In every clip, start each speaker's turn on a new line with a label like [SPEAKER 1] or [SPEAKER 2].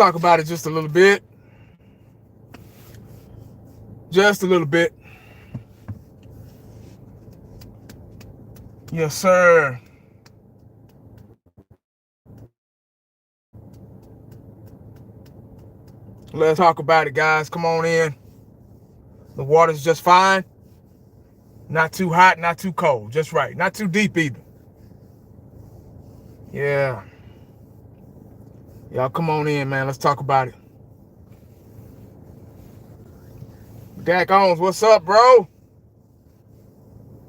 [SPEAKER 1] talk about it just a little bit. Just a little bit. Yes, sir. Let's talk about it, guys. Come on in. The water's just fine. Not too hot, not too cold. Just right. Not too deep either. Yeah. Y'all come on in, man. Let's talk about it. Dak Owens, what's up, bro?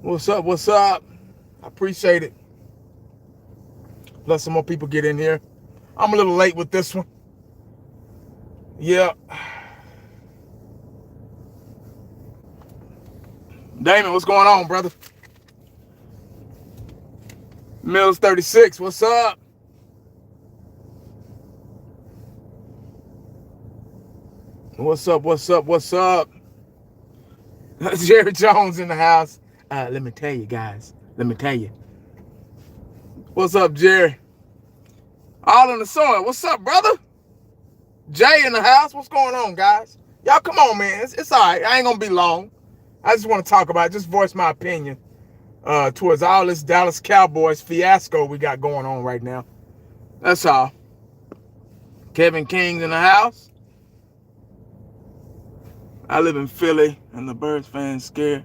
[SPEAKER 1] What's up? What's up? I appreciate it. Let some more people get in here. I'm a little late with this one. Yeah. Damon, what's going on, brother? Mills 36, what's up? What's up? What's up? What's up? Jerry Jones in the house. Let me tell you, guys. Let me tell you. What's up, Jerry? All in the soil. What's up, brother? Jay in the house. What's going on, guys? Y'all come on, man. It's all right. I ain't going to be long. I just want to talk about it. Just voice my opinion towards all this Dallas Cowboys fiasco we got going on right now. That's all. Kevin King's in the house. I live in Philly, and the Birds fans scared.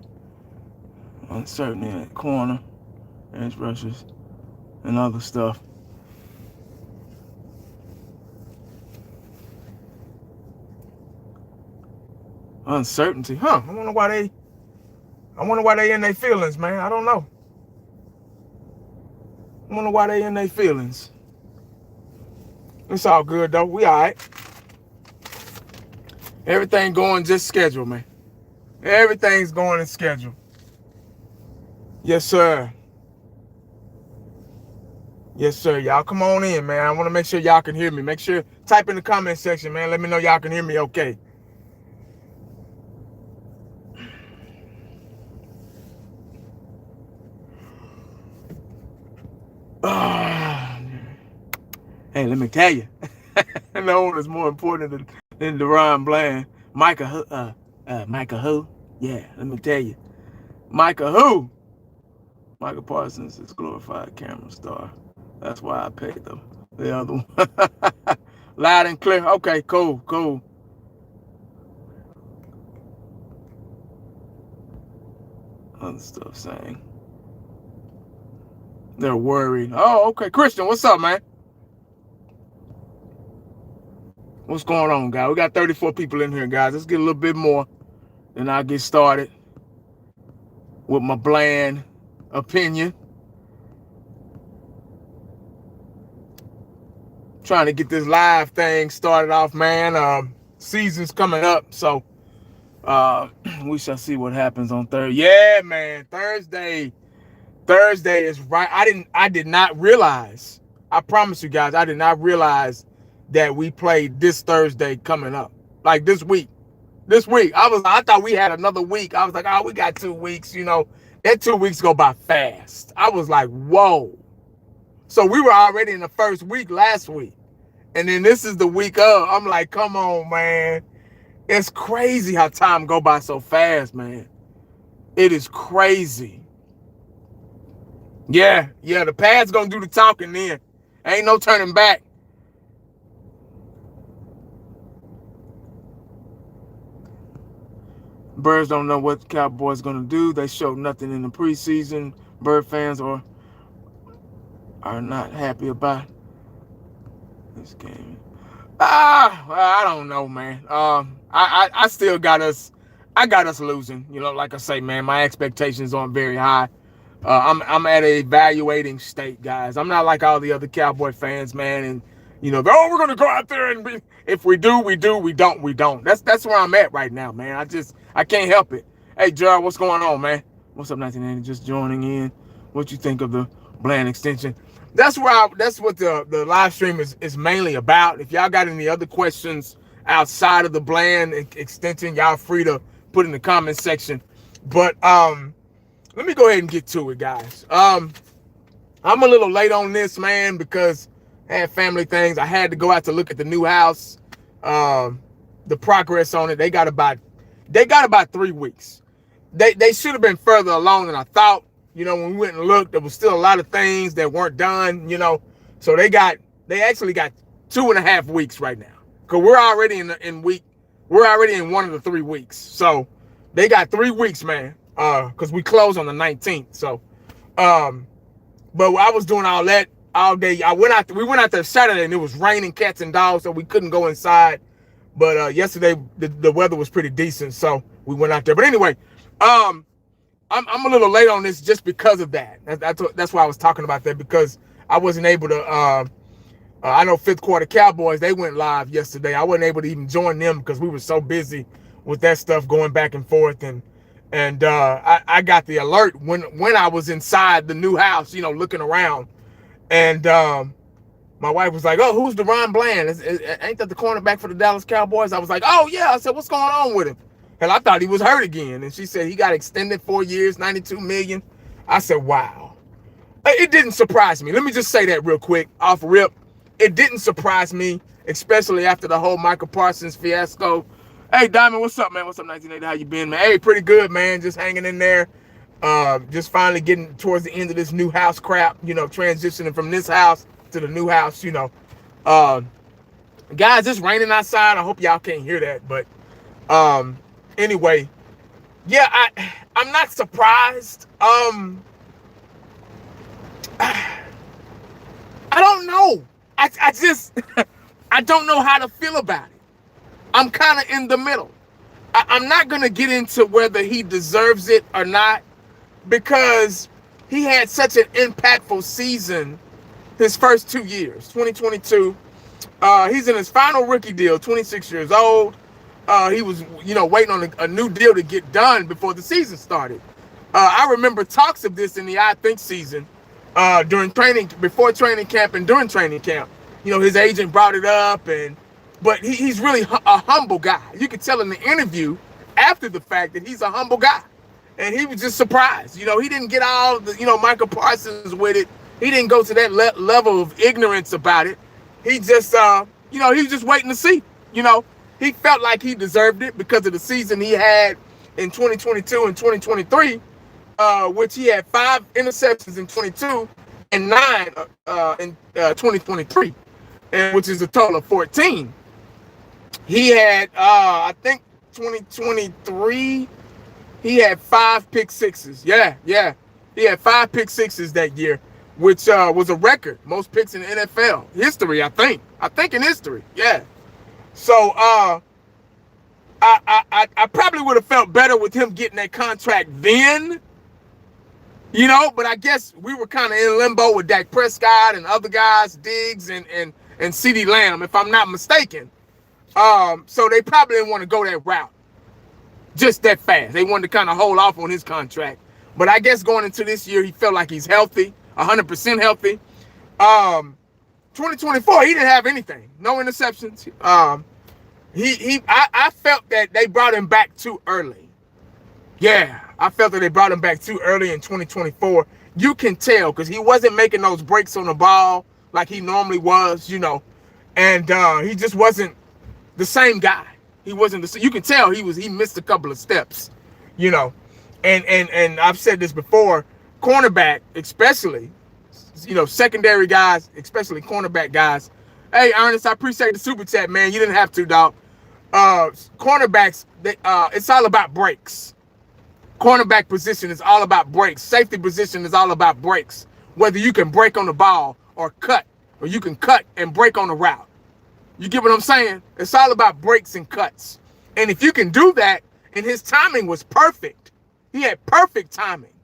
[SPEAKER 1] Uncertainty at corner, edge rushers, and other stuff. Uncertainty, huh? I wonder why they in their feelings, man. I don't know. I wonder why they in their feelings. It's all good though. We all right. Everything going just scheduled, man. Everything's going in schedule. Yes, sir. Yes, sir. Y'all come on in, man. I want to make sure y'all can hear me. Make sure, type in the comment section, man. Let me know y'all can hear me okay. Hey, let me tell you. No one is more important than DaRon Bland. Micah who? Yeah, let me tell you. Micah who? Michael Parsons is glorified camera star. That's why I paid them. The other one. Loud and clear. Okay, cool. Other stuff saying. They're worried. Oh, okay. Christian, what's up, man? What's going on, guys? We got 34 people in here, guys. Let's get a little bit more. Then I'll get started with my bland opinion. Trying to get this live thing started off, man. Season's coming up, so we shall see what happens on Thursday. Yeah, man. Thursday is right. I did not realize. I promise you guys, I did not realize that we played this Thursday coming up. Like this week. I thought we had another week. I was like, oh, we got 2 weeks, you know. That 2 weeks go by fast. I was like, whoa. So we were already in the first week last week. And then this is the week of. I'm like, come on, man. It's crazy how time go by so fast, man. It is crazy. Yeah, the pad's gonna do the talking then. Ain't no turning back. Birds don't know what the Cowboys gonna do. They showed nothing in the preseason. Bird fans are not happy about this game. I don't know, man. I still got us. I got us losing. You know, like I say, man, my expectations aren't very high. I'm at a evaluating state, guys. I'm not like all the other Cowboy fans, man. And you know, we're gonna go out there and be. If we do, we do. We don't, we don't. That's where I'm at right now, man. I can't help it. Hey, Gerald, what's going on, man? What's up, 1980? Just joining in. What you think of the Bland extension? That's what the live stream is mainly about. If y'all got any other questions outside of the Bland extension, y'all free to put in the comment section. But let me go ahead and get to it, guys. I'm a little late on this, man, because I had family things. I had to go out to look at the new house, the progress on it. They got about 3 weeks. They should have been further along than I thought. When we went and looked, there was still a lot of things that weren't done. So they actually got 2.5 weeks right now. Cause we're already we're already in one of the 3 weeks. So they got 3 weeks, man. Cause we close on the 19th. So, but I was doing all that all day. We went out there Saturday and it was raining cats and dogs, so we couldn't go inside. But yesterday the weather was pretty decent, so we went out there. But anyway, I'm a little late on this just because of that. That's why I was talking about that, because I wasn't able to. I know fifth quarter Cowboys, they went live yesterday. I wasn't able to even join them because we were so busy with that stuff going back and forth, and I got the alert when I was inside the new house, looking around, and my wife was like, "Oh, who's DaRon Bland? Ain't that the cornerback for the Dallas Cowboys?" I was like, "Oh yeah." I said, "What's going on with him?" And I thought he was hurt again, and she said he got extended 4 years, $92 million. I said, "Wow." It didn't surprise me. Let me just say that real quick, off rip. It didn't surprise me, especially after the whole Michael Parsons fiasco. Hey, Diamond, what's up, man? What's up, 1980? How you been, man? Hey, pretty good, man. Just hanging in there. Just finally getting towards the end of this new house crap, transitioning from this house to the new house, Guys, it's raining outside. I hope y'all can't hear that. But anyway, yeah, I'm not surprised. I don't know. I just, I don't know how to feel about it. I'm kind of in the middle. I'm not going to get into whether he deserves it or not, because he had such an impactful season his first 2 years, 2022. He's in his final rookie deal, 26 years old. He was, waiting on a new deal to get done before the season started. I remember talks of this in the I Think season. Before training camp and during training camp, his agent brought it up, but he's really a humble guy. You could tell in the interview after the fact that he's a humble guy, and he was just surprised. He didn't get all the, Michael Parsons with it. He didn't go to that level of ignorance about it. He just, he was just waiting to see. He felt like he deserved it because of the season he had in 2022 and 2023. Which he had 5 interceptions in 22 and 9 in 2023, and which is a total of 14. He had, I think 2023, he had 5 pick sixes. Yeah. He had 5 pick sixes that year, which was a record, most picks in NFL history, I think in history. Yeah. So I probably would have felt better with him getting that contract then. But I guess we were kind of in limbo with Dak Prescott and other guys, Diggs and CeeDee Lamb, if I'm not mistaken. So they probably didn't want to go that route just that fast. They wanted to kind of hold off on his contract. But I guess going into this year, he felt like he's healthy, 100% healthy. 2024, he didn't have anything, no interceptions. I felt that they brought him back too early. Yeah, I felt that they brought him back too early in 2024. You can tell because he wasn't making those breaks on the ball like he normally was, and he just wasn't the same guy. He wasn't the. You can tell he missed a couple of steps, and I've said this before. Cornerback, especially, secondary guys, especially cornerback guys. Hey, Ernest, I appreciate the super chat, man. You didn't have to, dog. Cornerbacks, it's all about breaks. Cornerback position is all about breaks. Safety position is all about breaks. Whether you can break on the ball or you can cut and break on the route. You get what I'm saying? It's all about breaks and cuts. And if you can do that, and his timing was perfect. He had perfect timing.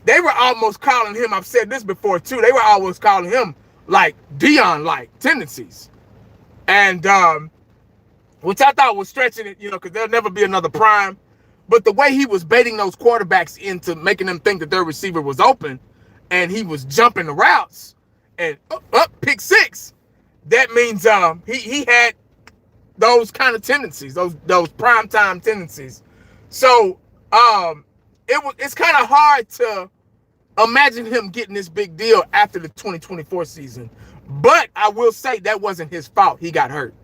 [SPEAKER 1] They were almost calling him, I've said this before too, they were always calling him like Dion-like tendencies. And which I thought was stretching it, because there'll never be another Prime. But the way he was baiting those quarterbacks into making them think that their receiver was open, and he was jumping the routes and up pick 6, that means he had those kind of tendencies, those primetime tendencies. So it's kind of hard to imagine him getting this big deal after the 2024 season. But I will say that wasn't his fault. He got hurt.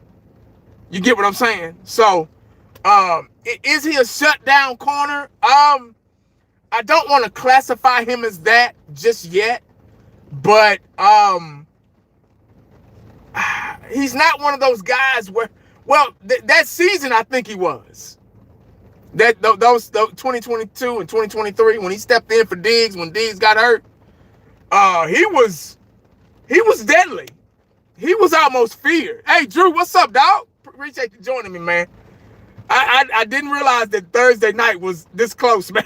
[SPEAKER 1] You get what I'm saying? So, is he a shutdown corner? I don't want to classify him as that just yet, but he's not one of those guys where, well, that season I think he was. Those 2022 and 2023 when he stepped in for Diggs, when Diggs got hurt, he was deadly. He was almost feared. Hey, Drew, what's up, dog? Appreciate you joining me, man. I didn't realize that Thursday night was this close, man.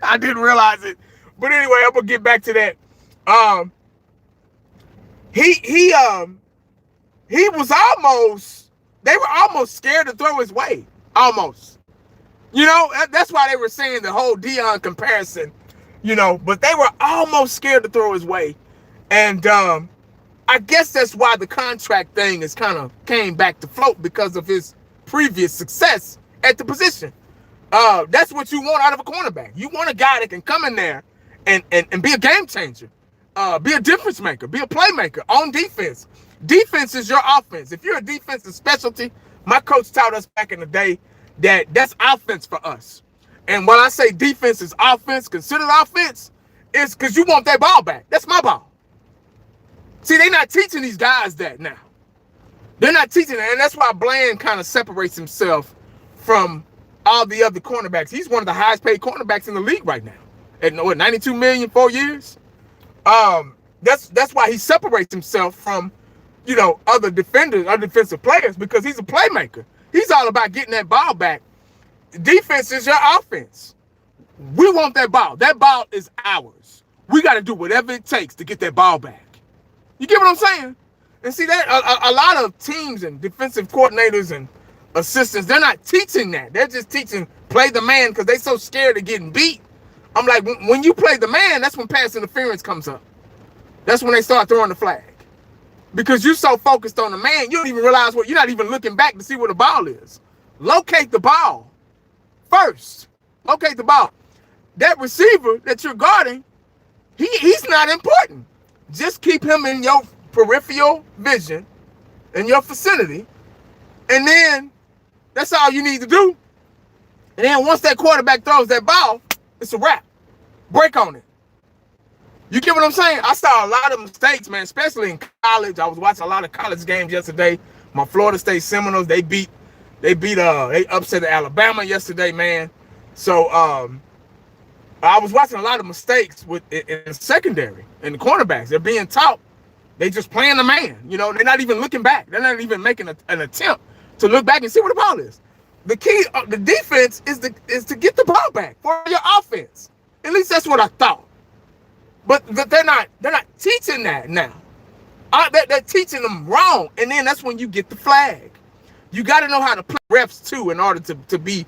[SPEAKER 1] I didn't realize it. But anyway, I'm gonna get back to that. He was almost, they were almost scared to throw his way. Almost. You know, that's why they were saying the whole Deion comparison, you know, but they were almost scared to throw his way. And I guess that's why the contract thing is kind of came back to float, because of his previous success at the position. That's what you want out of a cornerback. You want a guy that can come in there and be a game changer, be a difference maker, be a playmaker on defense. Defense is your offense. If you're a defensive specialty, my coach taught us back in the day that's offense for us. And when I say defense is offense, considered offense, it's because you want that ball back. That's my ball. See, they're not teaching these guys that now. They're not teaching that, and that's why Bland kind of separates himself from all the other cornerbacks. He's one of the highest paid cornerbacks in the league right now. At what, $92 million 4 years? That's why he separates himself from, you know, other defenders, other defensive players, because he's a playmaker. He's all about getting that ball back. Defense is your offense. We want that ball. That ball is ours. We got to do whatever it takes to get that ball back. You get what I'm saying? And see that a lot of teams and defensive coordinators and assistants, they're not teaching that. They're just teaching play the man because they're so scared of getting beat. I'm like, when you play the man, that's when pass interference comes up. That's when they start throwing the flag. Because you're so focused on the man, you don't even realize you're not even looking back to see where the ball is. Locate the ball first. Locate the ball. That receiver that you're guarding, he's not important. Just keep him in your peripheral vision, in your vicinity, and then that's all you need to do. And then once that quarterback throws that ball, it's a wrap. Break on it. You get what I'm saying? I saw a lot of mistakes, man, especially in college. I was watching a lot of college games yesterday. My Florida State Seminoles, they upset Alabama yesterday, man. So I was watching a lot of mistakes in secondary and the cornerbacks. They're being taught. They just playing the man. You know, they're not even looking back. They're not even making an attempt to look back and see where the ball is. The key, the defense is to get the ball back for your offense. At least that's what I thought. But they're not teaching that now. They're teaching them wrong, and then that's when you get the flag. You got to know how to play reps too in order to be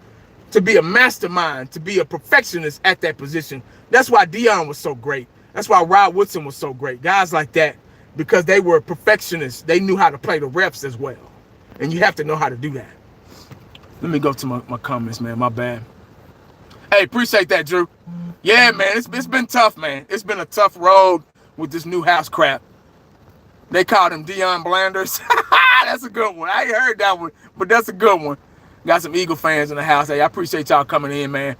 [SPEAKER 1] a mastermind, to be a perfectionist at that position. That's why Deion was so great. That's why Rod Woodson was so great. Guys like that, because they were perfectionists. They knew how to play the reps as well, and you have to know how to do that. Let me go to my comments, man. My bad. Hey, appreciate that, Drew. Yeah, man, it's been tough, man. It's been a tough road with this new house crap. They called them DaRon Blanders. That's a good one. I ain't heard that one, but that's a good one. Got some Eagle fans in the house. Hey, I appreciate y'all coming in, man.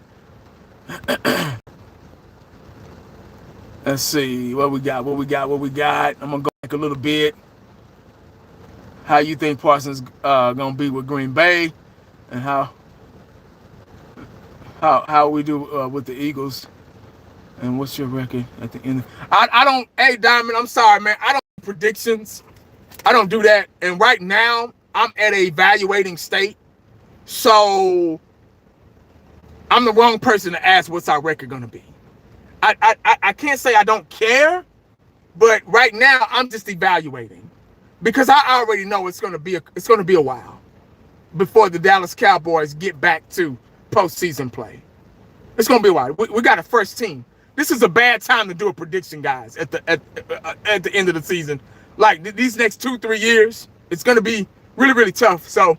[SPEAKER 1] Let's see what we got. I'm gonna go back a little bit. How you think Parsons gonna be with Green Bay, and how we do with the Eagles, and what's your record at the end? I don't. Hey, Diamond, I'm sorry, man. I don't do predictions. I don't do that. And right now, I'm at a evaluating state, so I'm the wrong person to ask what's our record gonna be. I can't say I don't care, but right now I'm just evaluating because I already know it's gonna be a while before the Dallas Cowboys get back to postseason play. It's gonna be a while. We got a first team. This is a bad time to do a prediction, guys. At the end of the season, like these next 2-3 years, it's gonna be really, really tough. So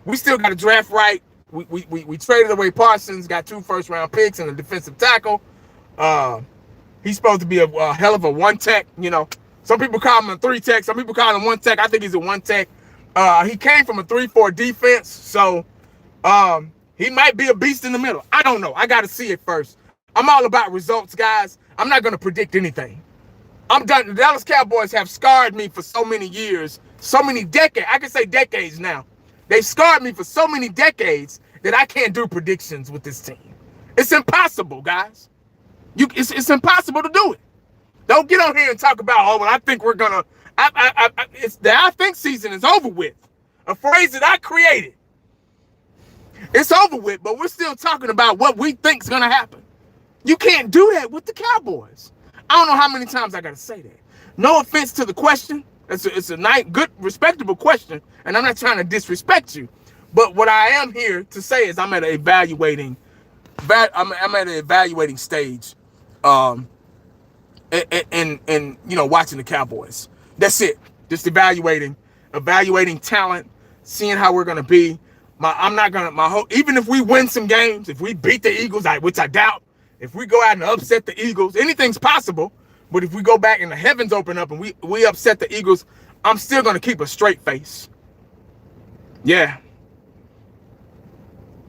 [SPEAKER 1] we still got to draft right. We traded away Parsons, got 2 first-round picks and a defensive tackle. He's supposed to be a hell of a one-tech, you know. Some people call him a 3-tech. Some people call him 1-tech. I think he's a 1-tech. He came from a 3-4 defense, so he might be a beast in the middle. I don't know. I got to see it first. I'm all about results, guys. I'm not going to predict anything. I'm done. The Dallas Cowboys have scarred me for so many years, so many decades. I can say decades now. They scarred me for so many decades that I can't do predictions with this team. It's impossible, guys. It's impossible to do it. Don't get on here and talk about, oh, well, I think we're going to, it's the I think season is over with. A phrase that I created. It's over with, but we're still talking about what we think is going to happen. You can't do that with the Cowboys. I don't know how many times I got to say that. No offense to the question. It's a nice, good, respectable question, and I'm not trying to disrespect you. But what I am here to say is I'm at an evaluating stage, and you know, watching the Cowboys. That's it. Just evaluating talent, seeing how we're gonna be. Even if we win some games, if we beat the Eagles, which I doubt, if we go out and upset the Eagles, anything's possible. But if we go back and the heavens open up and we upset the Eagles, I'm still gonna keep a straight face. Yeah.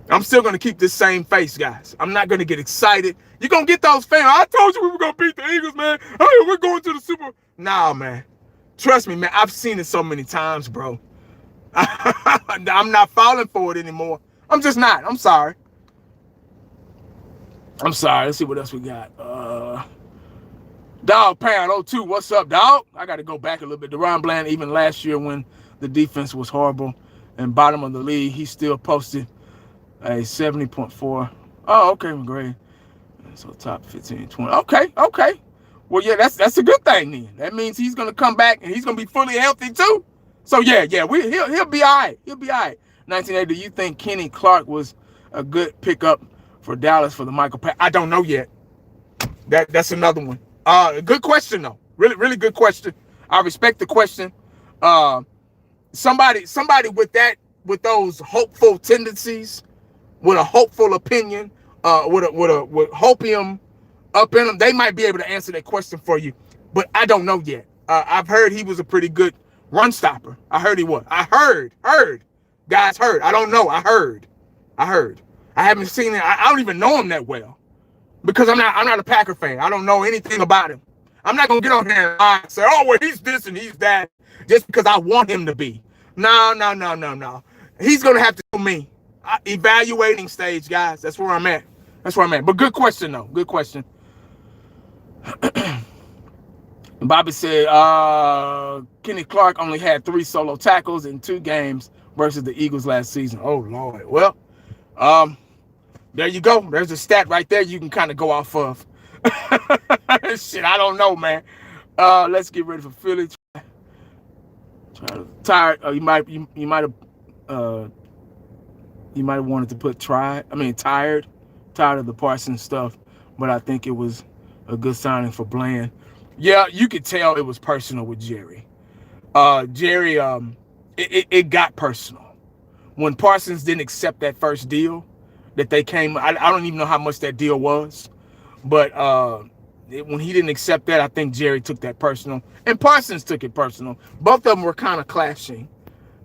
[SPEAKER 1] I'm still going to keep this same face, guys. I'm not going to get excited. You're going to get those fans. I told you we were going to beat the Eagles, man. Hey, we're going to the Super Bowl. Nah, man. Trust me, man. I've seen it so many times, bro. I'm not falling for it anymore. I'm just not. I'm sorry. Let's see what else we got. Dog Pound 02. What's up, dog? I got to go back a little bit. DaRon Bland, even last year when the defense was horrible and bottom of the league, he still posted a 70.4. Oh, okay, great. So top 15, 20. Okay. Well, yeah, that's a good thing then. That means he's gonna come back and he's gonna be fully healthy too. So yeah, he'll be all right. He'll be all right. 1980. Do you think Kenny Clark was a good pickup for Dallas for the Michael Pat? I don't know yet. That's another one. Good question though. Really, really good question. I respect the question. Somebody with those hopeful tendencies, with a hopeful opinion, with hopium up in them, they might be able to answer that question for you. But I don't know yet. I've heard he was a pretty good run stopper. I heard he was. I heard. Guys heard. I don't know. I heard. I haven't seen it. I don't even know him that well because I'm not a Packer fan. I don't know anything about him. I'm not gonna get on here and lie and say, oh, well, he's this and he's that just because I want him to be. No. He's gonna have to do me. Evaluating stage, guys. That's where I'm at. But good question, though. Good question. Bobby said, Kenny Clark only had 3 solo tackles in 2 games versus the Eagles last season. Oh, Lord. Well, there you go. There's a stat right there you can kind of go off of. Shit, I don't know, man. Let's get ready for Philly. Tired. You might have wanted to put tired of the Parsons stuff, but I think it was a good signing for Bland. Yeah, you could tell it was personal with Jerry. It got personal. When Parsons didn't accept that first deal that they came, I don't even know how much that deal was, but when he didn't accept that, I think Jerry took that personal, and Parsons took it personal. Both of them were kind of clashing.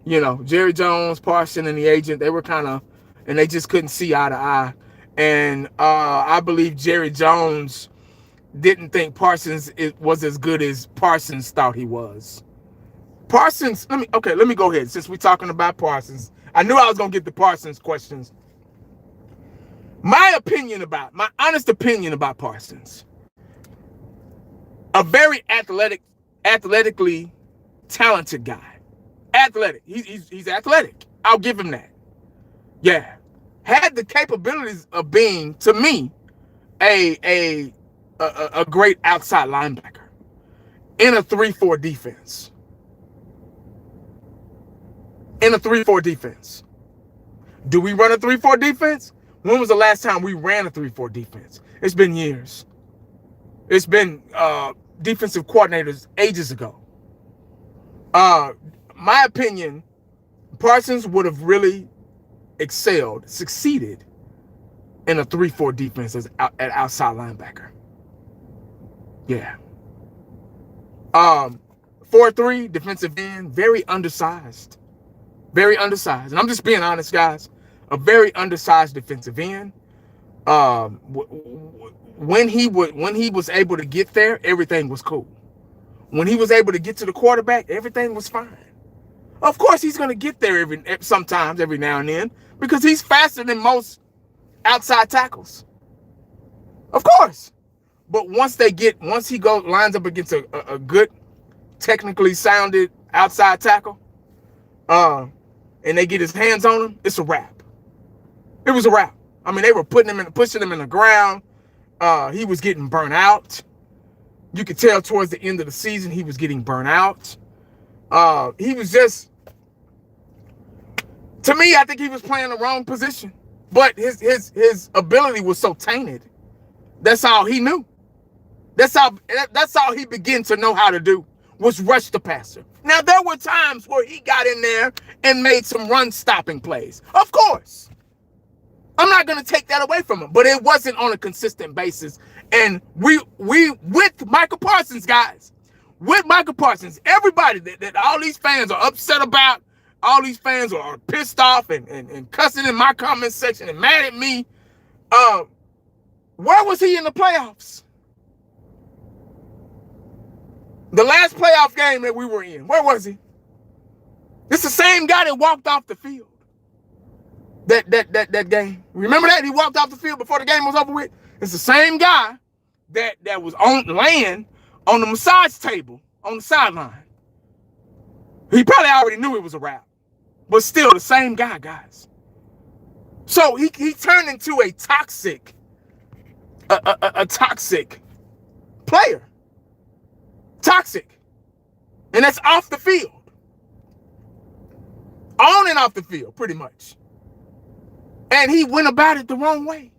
[SPEAKER 1] You know, Jerry Jones, Parsons, and the agent, they were kind of, and they just couldn't see eye to eye. And I believe Jerry Jones didn't think Parsons was as good as Parsons thought he was. Parsons, let me go ahead. Since we're talking about Parsons, I knew I was going to get the Parsons questions. My honest opinion about Parsons. A very athletically talented guy. Athletic. He's athletic. I'll give him that. Yeah. Had the capabilities of being, to me, a great outside linebacker in a 3-4 defense. Do we run a 3-4 defense? When was the last time we ran a 3-4 defense? It's been years. It's been defensive coordinators ages ago. My opinion, Parsons would have really succeeded in a 3-4 defense as at outside linebacker. Yeah. 6'4", defensive end, very undersized. Very undersized. And I'm just being honest, guys. A very undersized defensive end. When he was able to get there, everything was cool. When he was able to get to the quarterback, everything was fine. Of course, he's going to get there sometimes, every now and then, because he's faster than most outside tackles. Of course. But once he lines up against a good, technically sounded outside tackle, and they get his hands on him, it's a wrap. It was a wrap. I mean, they were pushing him in the ground. He was getting burnt out. You could tell towards the end of the season he was getting burnt out. He was just, to me, I think he was playing the wrong position. But his ability was so tainted. That's all he knew. That's all he began to know how to do, was rush the passer. Now, there were times where he got in there and made some run-stopping plays. Of course. I'm not going to take that away from him, but it wasn't on a consistent basis. And we with Michael Parsons, guys, with Michael Parsons, everybody that all these fans are upset about, all these fans are pissed off and cussing in my comment section and mad at me. Where was he in the playoffs? The last playoff game that we were in, where was he? It's the same guy that walked off the field. That game. Remember that? He walked off the field before the game was over with? It's the same guy that was laying on the massage table on the sideline. He probably already knew it was a wrap. But still the same guy, guys. So he turned into a toxic player. Toxic. And that's off the field. On and off the field, pretty much. And he went about it the wrong way.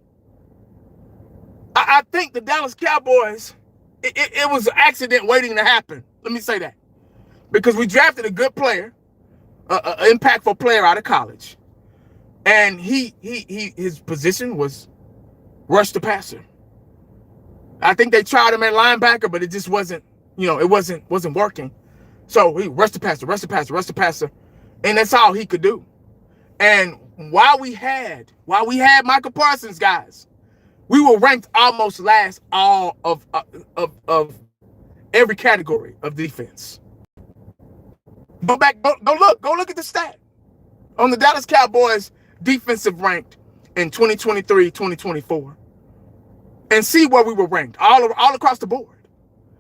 [SPEAKER 1] I think the Dallas Cowboys, it was an accident waiting to happen. Let me say that. Because we drafted a good player, an impactful player out of college. And his position was rush the passer. I think they tried him at linebacker, but it just wasn't, it wasn't working. So he rushed the passer. And that's all he could do. And while we had Michael Parsons, guys, we were ranked almost last all of every category of defense. Go look at the stat on the Dallas Cowboys defensive ranked in 2023, 2024, and see where we were ranked all across the board.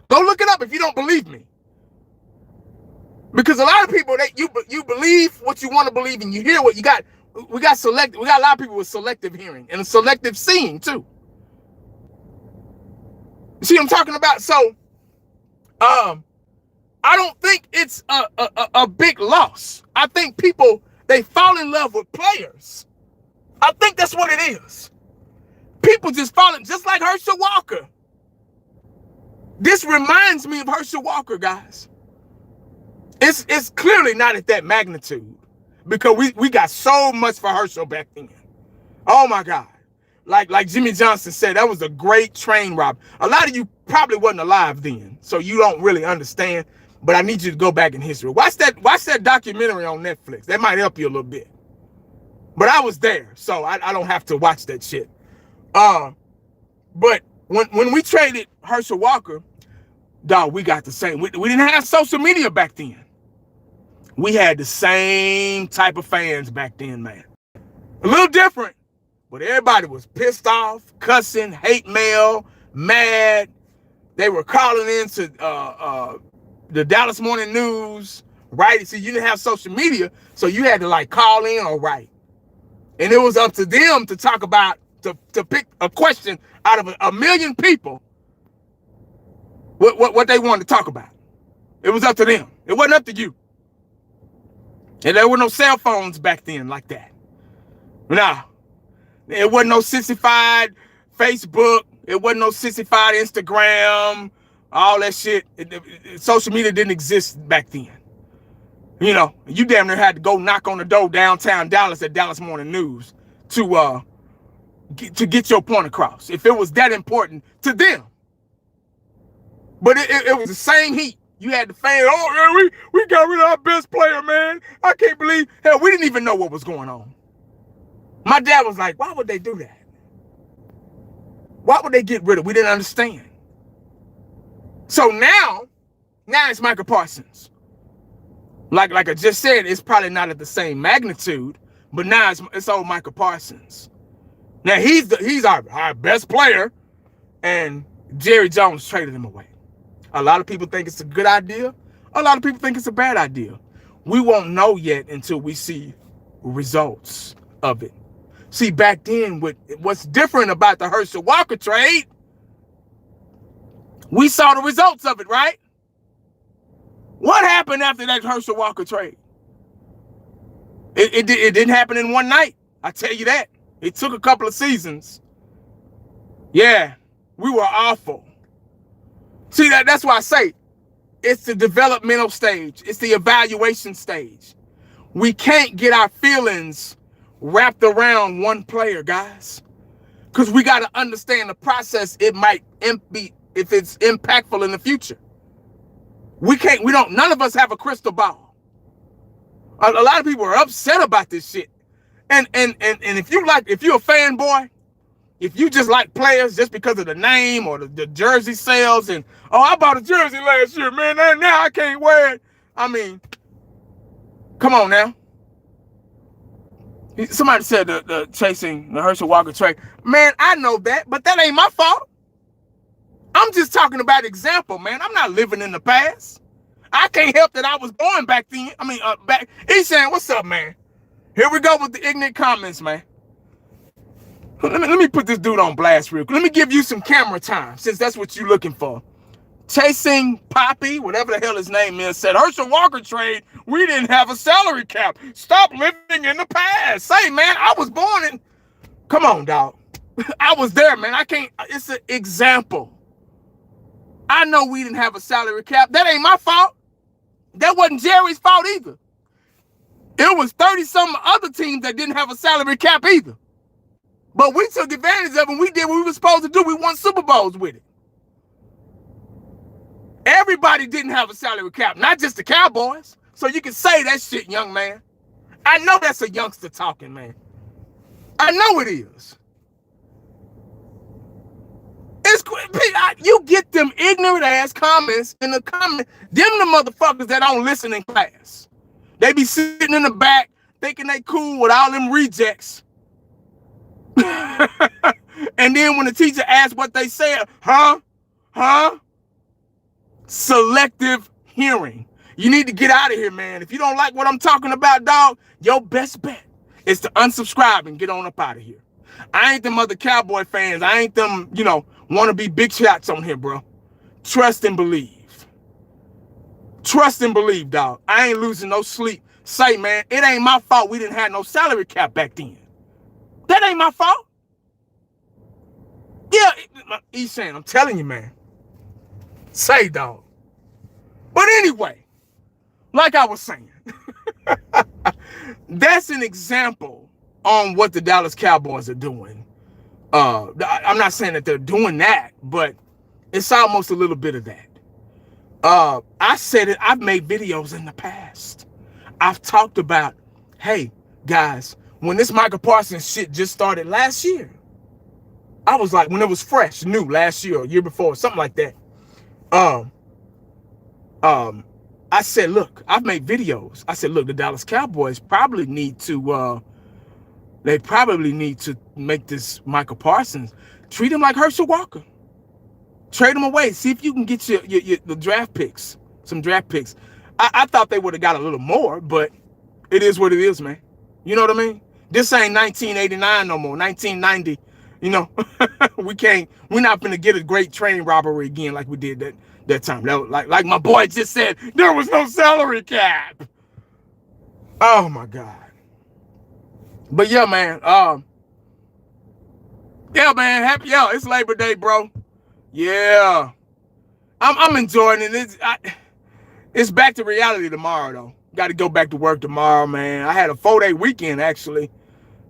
[SPEAKER 1] Go look it up if you don't believe me. Because a lot of people, you believe what you want to believe and you hear what you got. We got a lot of people with selective hearing and selective seeing too. You see what I'm talking about? So, I don't think it's a big loss. I think people, they fall in love with players. I think that's what it is. People just falling, just like Herschel Walker. This reminds me of Herschel Walker, guys. It's clearly not at that magnitude because we got so much for Herschel back then. Oh my God. Like Jimmy Johnson said, that was a great train rob. A lot of you probably wasn't alive then, so you don't really understand, but I need you to go back in history. Watch that documentary on Netflix. That might help you a little bit. But I was there, so I don't have to watch that shit. But when we traded Herschel Walker, dog, we got the same. We didn't have social media back then. We had the same type of fans back then, man. A little different, but everybody was pissed off, cussing, hate mail, mad. They were calling into the Dallas Morning News, right? See, you didn't have social media, so you had to call in or write. And it was up to them to talk about, to pick a question out of a million people, what they wanted to talk about. It was up to them. It wasn't up to you. And there were no cell phones back then like that. No. It wasn't no sissified Facebook. It wasn't no sissified Instagram. All that shit. Social media didn't exist back then. You damn near had to go knock on the door downtown Dallas at Dallas Morning News to get your point across. If it was that important to them. But it was the same heat. You had the fans, oh, man, we got rid of our best player, man. I can't believe, hell, we didn't even know what was going on. My dad was like, why would they do that? Why would they get rid of? We didn't understand. So now it's Micah Parsons. Like I just said, it's probably not at the same magnitude, but now it's old Micah Parsons. Now he's our best player, and Jerry Jones traded him away. A lot of people think it's a good idea. A lot of people think it's a bad idea. We won't know yet until we see results of it. See, back then, what's different about the Herschel Walker trade, we saw the results of it, right? What happened after that Herschel Walker trade? It didn't happen in one night. I tell you that. It took a couple of seasons. Yeah, we were awful. See, that's why I say it's the developmental stage. It's the evaluation stage. We can't get our feelings wrapped around one player, guys, because we got to understand the process. It might be, if it's impactful in the future. None of us have a crystal ball. A lot of people are upset about this shit. And if you're a fanboy, if you just like players just because of the name or the jersey sales, and I bought a jersey last year, man, now I can't wear it. I mean, come on now. Somebody said the chasing the Herschel Walker trade. Man, I know that, but that ain't my fault. I'm just talking about example, man. I'm not living in the past. I can't help that I was born back then. He's saying, what's up, man? Here we go with the ignorant comments, man. Let me put this dude on blast real quick. Let me give you some camera time, since that's what you're looking for. Chasing Poppy, whatever the hell his name is, said, Herschel Walker trade, we didn't have a salary cap. Stop living in the past. Say, man, I was born in... Come on, dog. I was there, man. I can't... It's an example. I know we didn't have a salary cap. That ain't my fault. That wasn't Jerry's fault either. It was 30-some other teams that didn't have a salary cap either. But we took advantage of it, and we did what we were supposed to do. We won Super Bowls with it. Everybody didn't have a salary cap, not just the Cowboys. So you can say that shit, young man. I know that's a youngster talking, man. I know it is. You get them ignorant ass comments in the comment. Them the motherfuckers that don't listen in class. They be sitting in the back thinking they cool with all them rejects. And then when the teacher asks what they said, selective hearing. You need to get out of here, man. If you don't like what I'm talking about, dog, your best bet is to unsubscribe and get on up out of here. I ain't them other Cowboy fans. I ain't them, want to be big shots on here, bro. Trust and believe. Trust and believe, dog. I ain't losing no sleep. Say, man, it ain't my fault we didn't have no salary cap back then. That ain't my fault. Yeah, he's saying, I'm telling you, man. Say, dog. But anyway, like I was saying, that's an example on what the Dallas Cowboys are doing. I'm not saying that they're doing that, but it's almost a little bit of that. I said it, I've made videos in the past. I've talked about, hey, guys, when this Micah Parsons shit just started last year, I was like, when it was fresh, new, last year or year before, something like that. I said, look, I've made videos. I said, look, the Dallas Cowboys probably need to, make this Micah Parsons, treat him like Herschel Walker. Trade him away. See if you can get the draft picks, some draft picks. I thought they would have got a little more, but it is what it is, man. You know what I mean? This ain't 1989 no more, 1990. We're not gonna get a great train robbery again like we did that time. Like my boy just said, there was no salary cap. Oh my God. But yeah, man. It's Labor Day, bro. Yeah. I'm enjoying it. It's back to reality tomorrow, though. Got to go back to work tomorrow, man. I had a 4-day weekend, actually.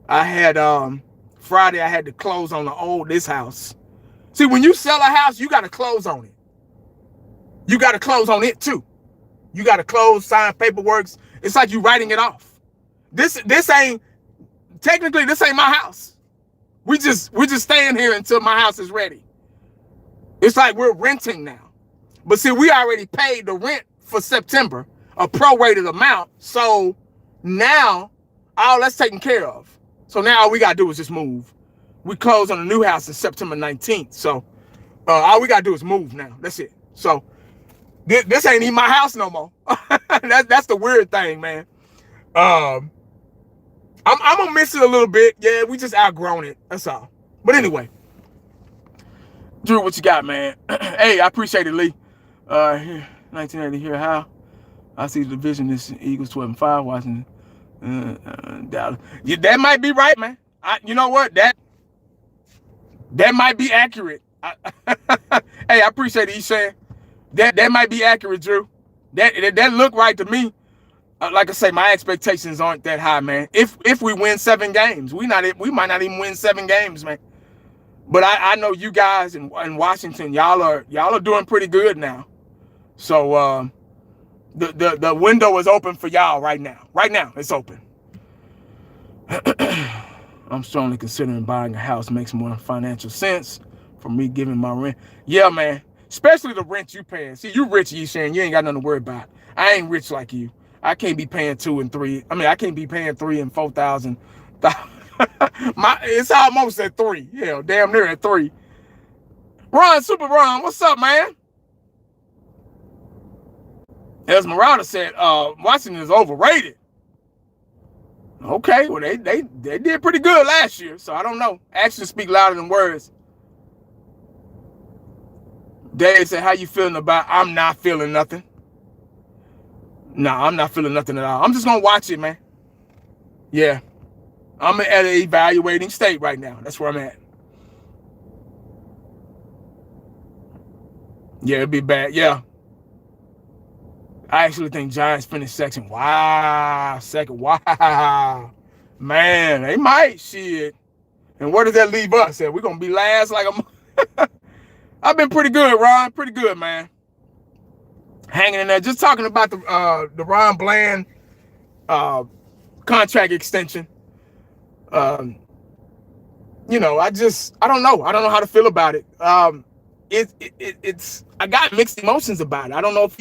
[SPEAKER 1] I had Friday, I had to close on this house. See, when you sell a house, you got to close on it. You got to close on it too. You got to close, sign paperwork. It's like you writing it off. This ain't, technically this ain't my house. We're just staying here until my house is ready. It's like we're renting now. But see, we already paid the rent for September, a prorated amount. So now all that's taken care of. So now all we got to do is just move. We close on the new house in September 19th. So all we got to do is move now. That's it. So this ain't even my house no more. That's the weird thing, man. I'm going to miss it a little bit. Yeah, we just outgrown it. That's all. But anyway. Drew, what you got, man? Hey, I appreciate it, Lee. Here, 1980, here, how? I see the division is Eagles 12-5, Washington. Dallas. Yeah, that might be right, man. You know what? That might be accurate. Hey, I appreciate it, Eshan. That might be accurate, Drew. That look right to me. Like I say, my expectations aren't that high, man. If we win 7 games, we might not even win 7 games, man. But I know you guys in Washington, y'all are doing pretty good now. So the window is open for y'all right now. Right now, it's open. I'm strongly considering buying a house. Makes more financial sense for me giving my rent. Yeah, man. Especially the rent you paying. See, you rich, Eshan. You ain't got nothing to worry about. I ain't rich like you. I can't be paying 2 and 3. I mean, I can't be paying 3 and 4,000. It's almost at 3. Yeah, damn near at 3. Super Ron, what's up, man? Esmeralda said, Washington is overrated. Okay, well, they did pretty good last year, so I don't know. Actions speak louder than words. Dave said, how you feeling about, I'm not feeling nothing. Nah, I'm not feeling nothing at all. I'm just going to watch it, man. Yeah. I'm at an evaluating state right now. That's where I'm at. Yeah, it'd be bad. Yeah. I actually think Giants finished second. Wow. Second. Wow. Man, they might. Shit. And where does that leave us? We're going to be last like a... I've been pretty good, Ron. Pretty good, man. Hanging in there. Just talking about the DaRon Bland contract extension. You know, I don't know. I don't know how to feel about it. It's I got mixed emotions about it. I don't know if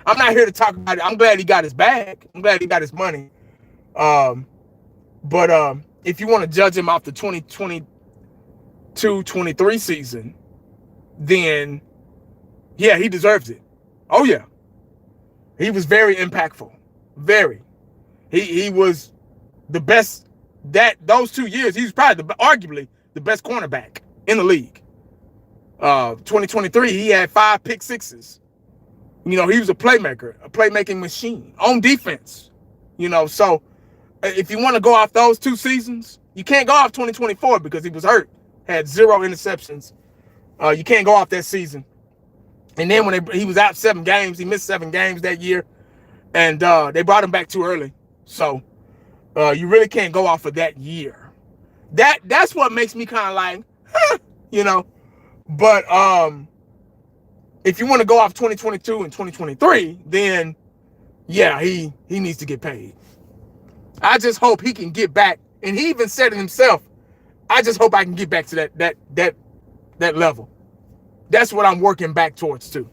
[SPEAKER 1] I'm not here to talk about it. I'm glad he got his bag. I'm glad he got his money. But if you want to judge him off the 2022-23 season, then yeah, he deserves it. Oh yeah. He was very impactful. Very. He was the best those 2 years. He was probably arguably the best cornerback in the league. 2023, he had 5 pick sixes. You know, he was a playmaker, a playmaking machine on defense. You know, so if you want to go off those 2 seasons, you can't go off 2024 because he was hurt, had 0 interceptions. You can't go off that season. And then when he was out 7 games, he missed 7 games that year, and they brought him back too early. So you really can't go off of that year. That's what makes me kind of like, you know. But if you want to go off 2022 and 2023, then yeah, he needs to get paid. I just hope he can get back, and he even said it himself. I just hope I can get back to that level. That's what I'm working back towards too.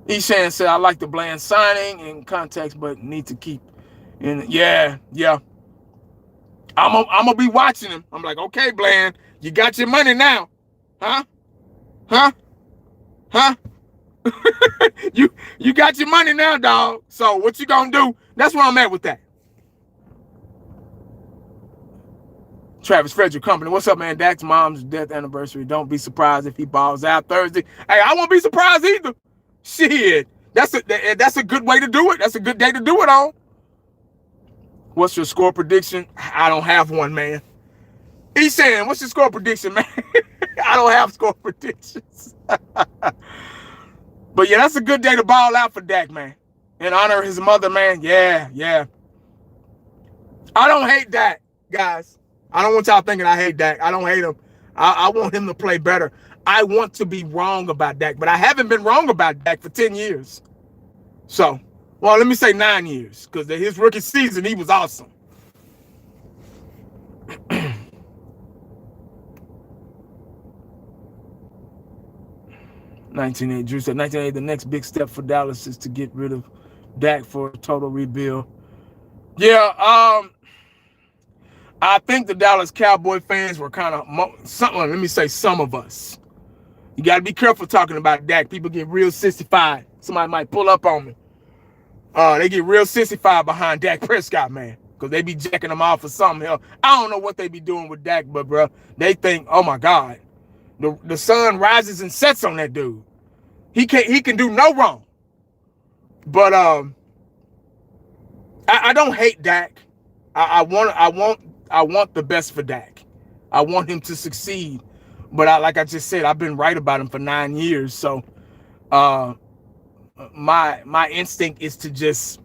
[SPEAKER 1] Eshan said, I like the Bland signing in context, but need to keep in. Yeah. I'm gonna be watching him. I'm like, okay, Bland, you got your money now. Huh? You got your money now, dog. So what you gonna do? That's where I'm at with that. Travis Frederick Company. What's up, man? Dak's mom's death anniversary. Don't be surprised if he balls out Thursday. Hey, I won't be surprised either. Shit. That's a good way to do it. That's a good day to do it on. What's your score prediction? I don't have one, man. He's saying, what's your score prediction, man? I don't have score predictions. But yeah, that's a good day to ball out for Dak, man. In honor of his mother, man. Yeah. I don't hate Dak, guys. I don't want y'all thinking I hate Dak. I don't hate him. I want him to play better. I want to be wrong about Dak, but I haven't been wrong about Dak for 10 years. So, well, let me say 9 years, because his rookie season, he was awesome. 1980, Drew said 1980, the next big step for Dallas is to get rid of Dak for a total rebuild. Yeah, I think the Dallas Cowboy fans were kind of, let me say some of us. You got to be careful talking about Dak. People get real sissified. Somebody might pull up on me. They get real sissified behind Dak Prescott, man, because they be jacking him off for something else. I don't know what they be doing with Dak, but, bro, they think, oh, my God, the sun rises and sets on that dude. He can do no wrong. But I don't hate Dak. I want the best for Dak. I want him to succeed. But like I just said, I've been right about him for 9 years. So my instinct is to just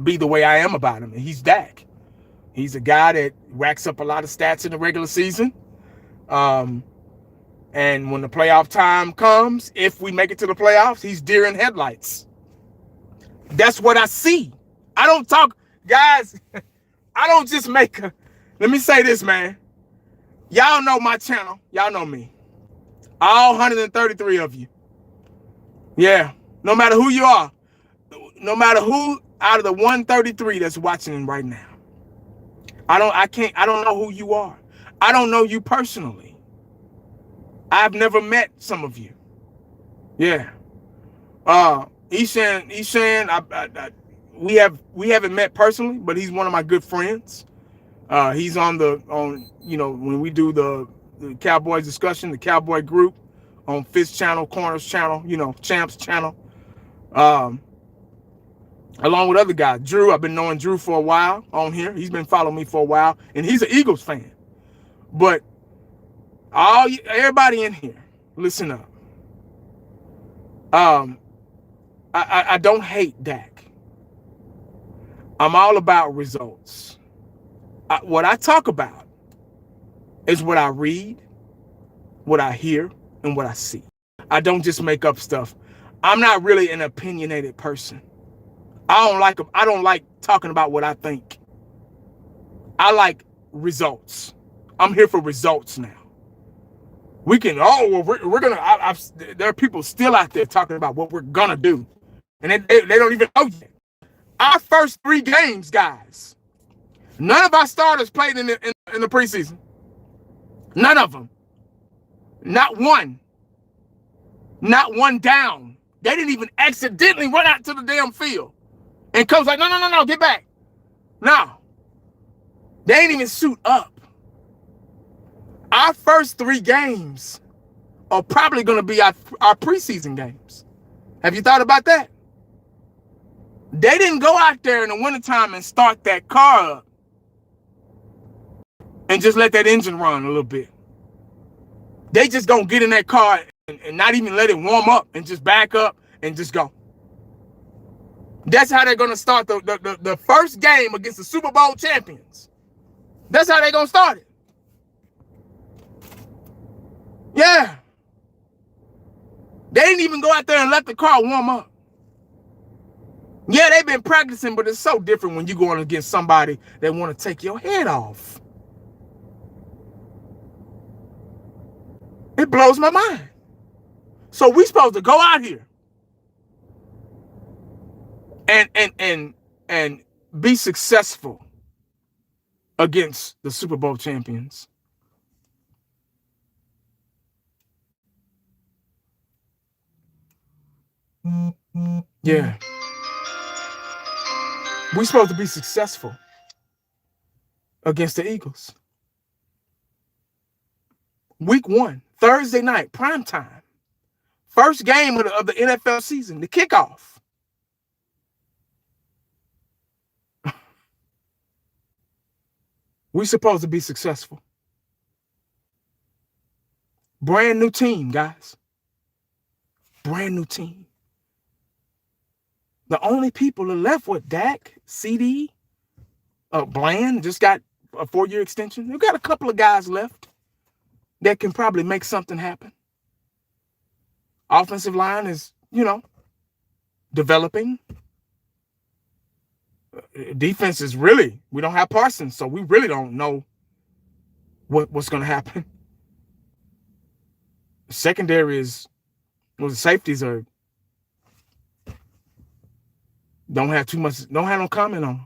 [SPEAKER 1] be the way I am about him. And he's Dak. He's a guy that racks up a lot of stats in the regular season. And when the playoff time comes, if we make it to the playoffs, he's deer in headlights. That's what I see. I don't talk, guys. I don't just make a, let me say this, man. Y'all know my channel. Y'all know me. All 133 of you. Yeah. No matter who you are. No matter who out of the 133 that's watching right now. I don't know who you are. I don't know you personally. I've never met some of you. Yeah. Ishan, we haven't met personally, but he's one of my good friends. He's on when we do the Cowboys discussion, the Cowboy group on Fifth Channel, Corners Channel, Champs Channel. Along with other guys. Drew, I've been knowing Drew for a while on here. He's been following me for a while, and he's an Eagles fan. But everybody in here, listen up. I don't hate Dak. I'm all about results. What I talk about is what I read, what I hear, and what I see. I don't just make up stuff. I'm not really an opinionated person. I don't like talking about what I think. I like results. I'm here for results now. We can, we're going to, there are people still out there talking about what we're going to do. And they don't even know yet. Our first 3 games, guys, none of our starters played in the preseason. None of them. Not one. Not one down. They didn't even accidentally run out to the damn field. And Coach like, no, get back. No. They ain't even suit up. Our first 3 games are probably going to be our preseason games. Have you thought about that? They didn't go out there in the wintertime and start that car up and just let that engine run a little bit. They just going to get in that car and not even let it warm up and just back up and just go. That's how they're going to start the first game against the Super Bowl champions. That's how they're going to start it. Yeah. They didn't even go out there and let the car warm up. Yeah, they've been practicing, but it's so different when you're going against somebody that want to take your head off. It blows my mind. So we supposed to go out here and be successful against the Super Bowl champions. Yeah. We're supposed to be successful against the Eagles. Week 1, Thursday night, prime time. First game of the NFL season, the kickoff. We're supposed to be successful. Brand new team, guys. Brand new team. The only people that left with Dak, CD, Bland just got a 4-year extension. We've got a couple of guys left that can probably make something happen. Offensive line is, developing. Defense is really, we don't have Parsons, so we really don't know what's going to happen. Secondary is, the safeties don't have no comment on.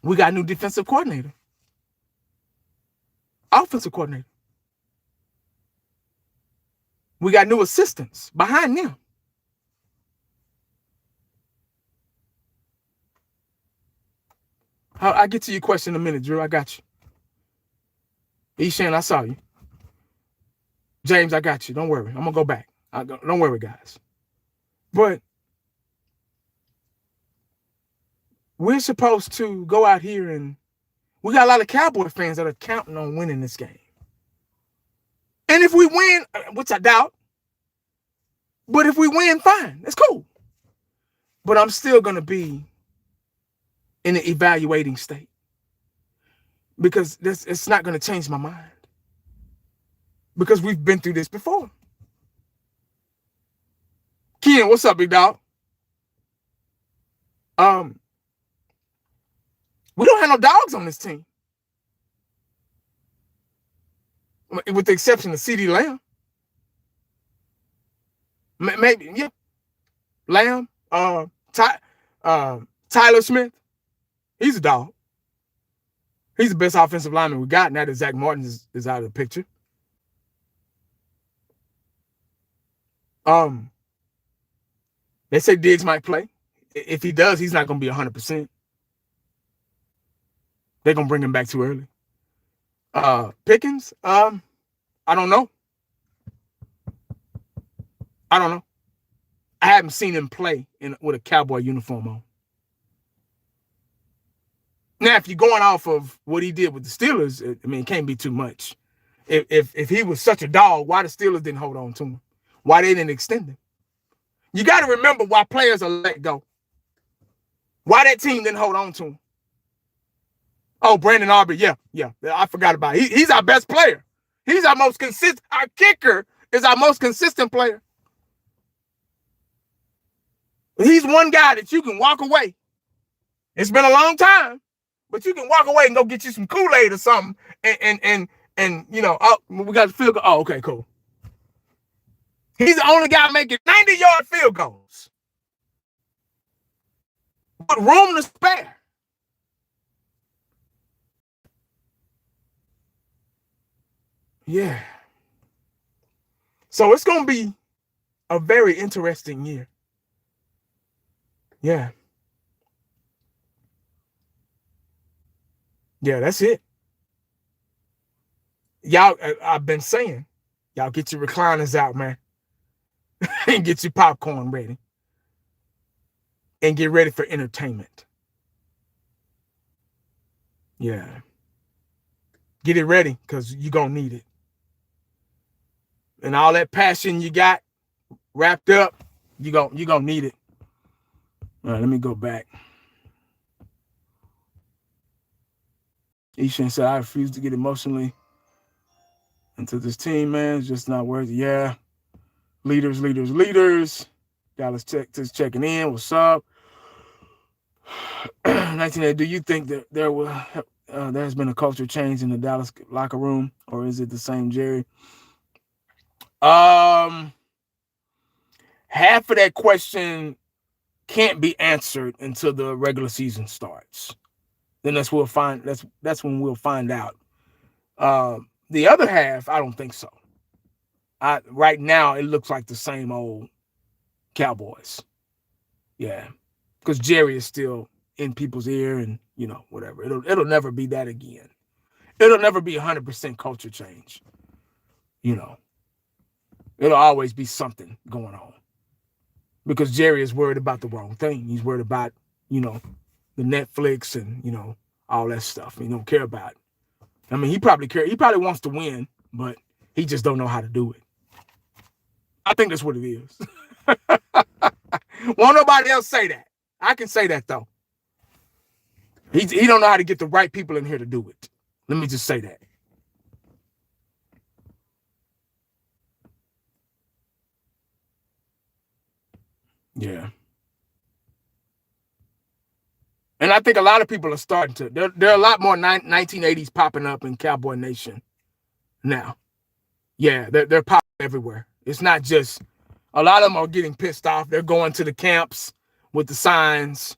[SPEAKER 1] We got a new defensive coordinator, offensive coordinator. We got new assistants behind them. I'll get to your question in a minute, Drew. I got you. Eshan, I saw you. James, I got you. Don't worry. I'm going to go back. Don't worry, guys. But we're supposed to go out here and we got a lot of Cowboy fans that are counting on winning this game. And if we win, which I doubt, but if we win, fine. It's cool. But I'm still going to be in an evaluating state because it's not going to change my mind because we've been through this before. Ken, what's up, big dog? We don't have no dogs on this team, with the exception of CeeDee Lamb. Maybe, yeah. Lamb, Tyler Smith. He's a dog. He's the best offensive lineman we got. Now that Zach Martin is out of the picture. They say Diggs might play. If he does, he's not going to be 100%. They're going to bring him back too early. Pickens, I don't know. I haven't seen him play with a Cowboy uniform on. Now, if you're going off of what he did with the Steelers, it can't be too much. If he was such a dog, why the Steelers didn't hold on to him? Why they didn't extend him? You got to remember why players are let go. Why that team didn't hold on to him. Oh, Brandon Aubrey, yeah, I forgot about it. He's our best player. He's our most consistent. Our kicker is our most consistent player. He's one guy that you can walk away. It's been a long time, but you can walk away and go get you some Kool-Aid or something, and we got the field goal. Oh, okay, cool. He's the only guy making 90-yard field goals with room to spare. Yeah. So it's going to be a very interesting year. Yeah. Yeah, that's it. Y'all, I've been saying, y'all get your recliners out, man. And get your popcorn ready. And get ready for entertainment. Yeah. Get it ready because you're going to need it. And all that passion you got wrapped up, you're gonna need it. All right, let me go back. Ishan said, I refuse to get emotionally into this team, man. It's just not worth it. Yeah. Leaders. Dallas just checking in. What's up? 1980, do you think that there has been a culture change in the Dallas locker room, or is it the same Jerry? Half of that question can't be answered until the regular season starts. Then that's when we'll find out. The other half, I don't think so. Right now, it looks like the same old Cowboys. Yeah, because Jerry is still in people's ear, and whatever. It'll never be that again. It'll never be 100% culture change. It'll always be something going on. Because Jerry is worried about the wrong thing. He's worried about, the Netflix and, all that stuff. He don't care about it. I mean, he probably wants to win, but he just don't know how to do it. I think that's what it is. Won't nobody else say that. I can say that, though. He don't know how to get the right people in here to do it. Let me just say that. Yeah. And I think a lot of people are starting to. There are a lot more 1980s popping up in Cowboy Nation now. Yeah, they're popping everywhere. It's not just, a lot of them are getting pissed off. They're going to the camps with the signs,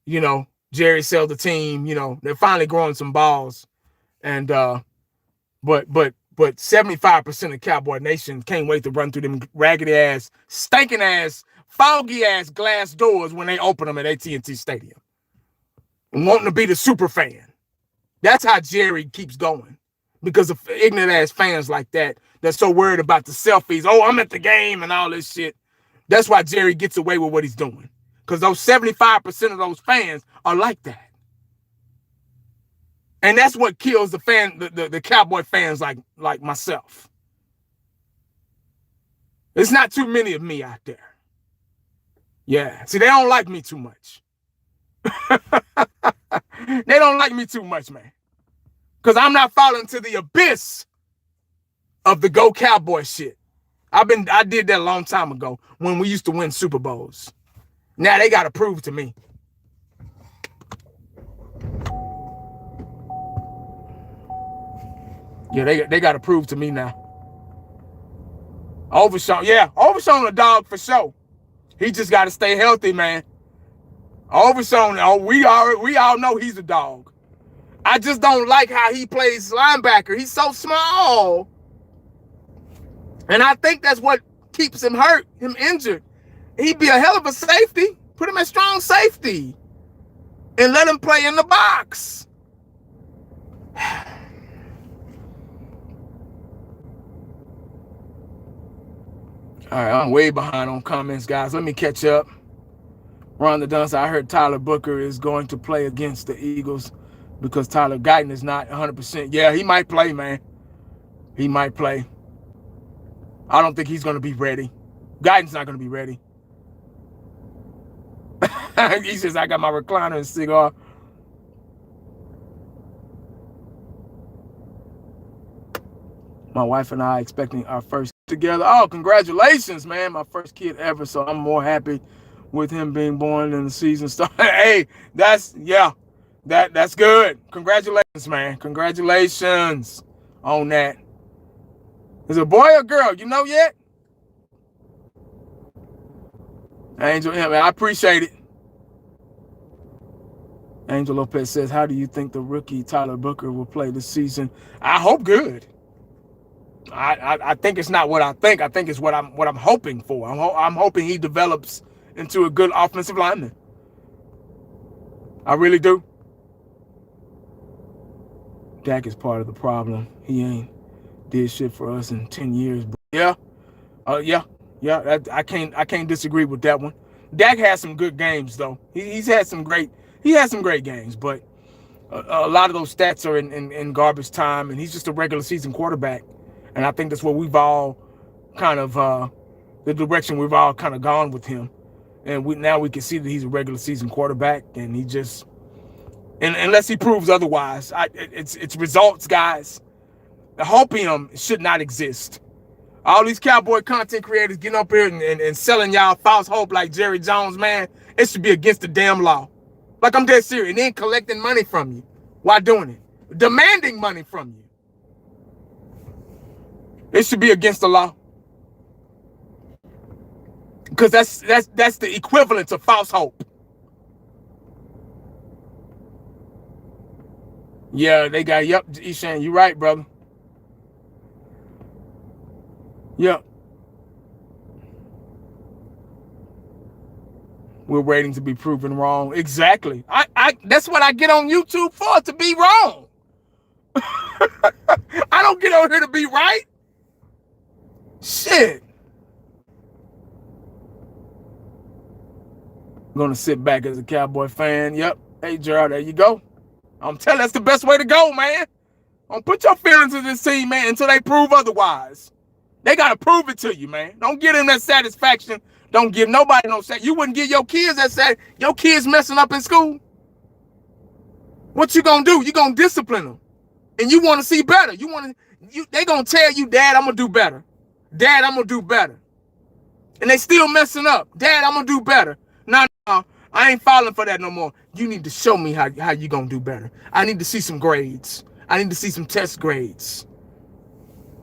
[SPEAKER 1] Jerry sell the team, they're finally growing some balls. And but 75% of Cowboy Nation can't wait to run through them raggedy ass, stinking ass, foggy ass glass doors when they open them at AT&T Stadium. And wanting to be the super fan. That's how Jerry keeps going. Because of ignorant ass fans like that, that's so worried about the selfies. Oh, I'm at the game and all this shit. That's why Jerry gets away with what he's doing. Because those 75% of those fans are like that. And that's what kills the Cowboy fans like myself. There's not too many of me out there. Yeah. See, they don't like me too much. They don't like me too much, man. Because I'm not falling to the abyss of the Go Cowboy shit. I did that a long time ago when we used to win Super Bowls. Now they got to prove to me. Yeah, they got to prove to me now. Overshown a dog for sure. He just got to stay healthy, man. Overshown, we all know he's a dog. I just don't like how he plays linebacker. He's so small. And I think that's what keeps him hurt, him injured. He'd be a hell of a safety. Put him at strong safety. And let him play in the box. All right, I'm way behind on comments, guys. Let me catch up. Ron the Dunce, I heard Tyler Booker is going to play against the Eagles because Tyler Guyton is not 100%. Yeah, he might play, man. He might play. I don't think he's going to be ready. Guyton's not going to be ready. He says, I got my recliner and cigar. My wife and I expecting our first together. Oh, congratulations, man. My first kid ever. So I'm more happy with him being born than the season started. Hey, that's good. Congratulations, man. Congratulations on that. Is it a boy or girl? You know yet? Angel, yeah, man, I appreciate it. Angel Lopez says, how do you think the rookie Tyler Booker will play this season? I hope good. I think it's not what I think. I think it's what I'm hoping for. I'm hoping he develops into a good offensive lineman. I really do. Dak is part of the problem. He ain't did shit for us in 10 years. But yeah. I can't disagree with that one. Dak has some good games though. He had some great games, but a lot of those stats are in garbage time, and he's just a regular season quarterback. And I think that's what we've all kind of the direction we've all kind of gone with him. And now we can see that he's a regular season quarterback, and he just, and unless he proves otherwise, it's results, guys. The hopium should not exist. All these Cowboy content creators getting up here and selling y'all false hope like Jerry Jones, man, it should be against the damn law. Like, I'm dead serious. And then collecting money from you while doing it. Demanding money from you. It should be against the law. Because that's the equivalent of false hope. Yeah, they got, yep, Ishan, you right, brother. Yep. We're waiting to be proven wrong. Exactly. I that's what I get on YouTube for, to be wrong. I don't get on here to be right. Shit. I'm gonna sit back as a Cowboy fan. Yep. Hey, Gerald, there you go. I'm telling you, that's the best way to go, man. Don't put your feelings in this team, man, until they prove otherwise. They got to prove it to you, man. Don't give them that satisfaction. Don't give nobody no satisfaction. You wouldn't give your kids that satisfaction. Your kids messing up in school. What you going to do? You going to discipline them. And you want to see better. They going to tell you, Dad, I'm going to do better. Dad, I'm going to do better. And they still messing up. Dad, I'm going to do better. No, I ain't falling for that no more. You need to show me how you going to do better. I need to see some grades. I need to see some test grades.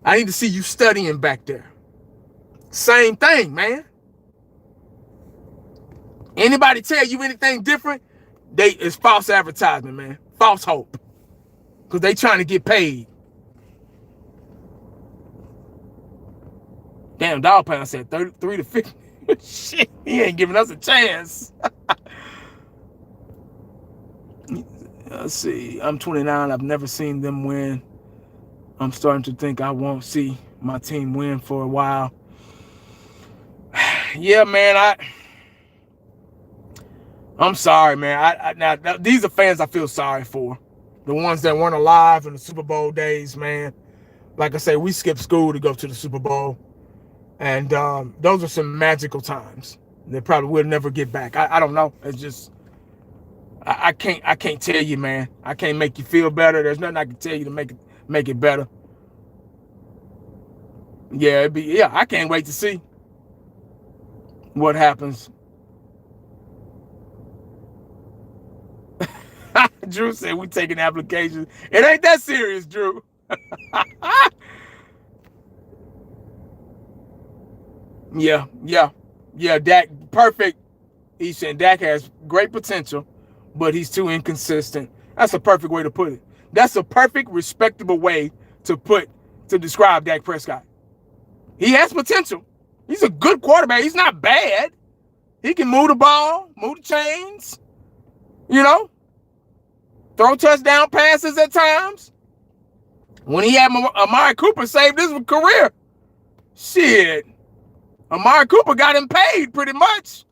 [SPEAKER 1] I need to see you studying back there. Same thing, man. Anybody tell you anything different, it's false advertisement, man. False hope. Because they trying to get paid. Damn, Dog Pound said 33 to 50. Shit, he ain't giving us a chance. Let's see. I'm 29. I've never seen them win. I'm starting to think I won't see my team win for a while. Yeah, man. I'm sorry, man. Now, these are fans I feel sorry for. The ones that weren't alive in the Super Bowl days, man. Like I say, we skipped school to go to the Super Bowl. And those are some magical times. They probably will never get back. I don't know. It's just, I can't tell you, man. I can't make you feel better. There's nothing I can tell you to make it better. Yeah, I can't wait to see what happens. Drew said we taking applications. It ain't that serious, Drew. Yeah. Dak, perfect. He's saying Dak has great potential, but he's too inconsistent. That's a perfect way to put it. That's a perfect, respectable way to describe Dak Prescott. He has potential. He's a good quarterback. He's not bad. He can move the ball, move the chains, throw touchdown passes at times. When he had Amari Cooper saved his career, shit, Amari Cooper got him paid pretty much.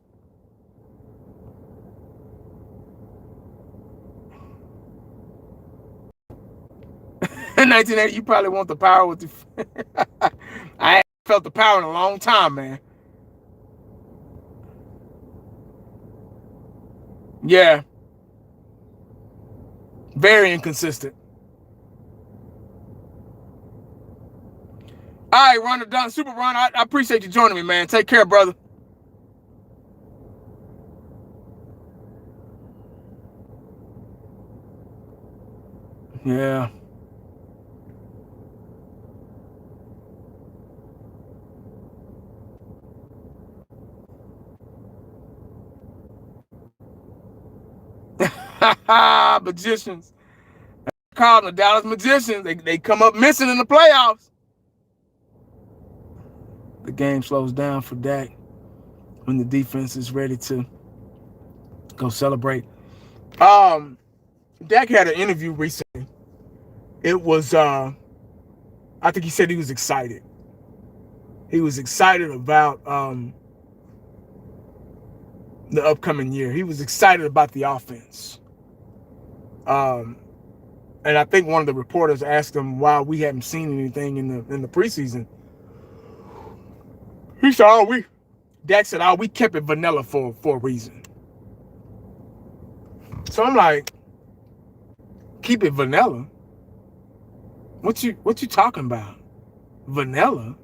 [SPEAKER 1] In 1980, you probably want the power with the... I haven't felt the power in a long time, man. Yeah. Very inconsistent. All right, Ron, done. Super Ron, I appreciate you joining me, man. Take care, brother. Yeah. Magicians. Called the Dallas Magicians. They come up missing in the playoffs. The game slows down for Dak when the defense is ready to go celebrate. Dak had an interview recently. It was, I think he said he was excited. He was excited about the upcoming year. He was excited about the offense. And I think one of the reporters asked him why we hadn't seen anything in the preseason. He said, Dak said, we kept it vanilla for a reason. So I'm like, keep it vanilla? What you talking about? Vanilla?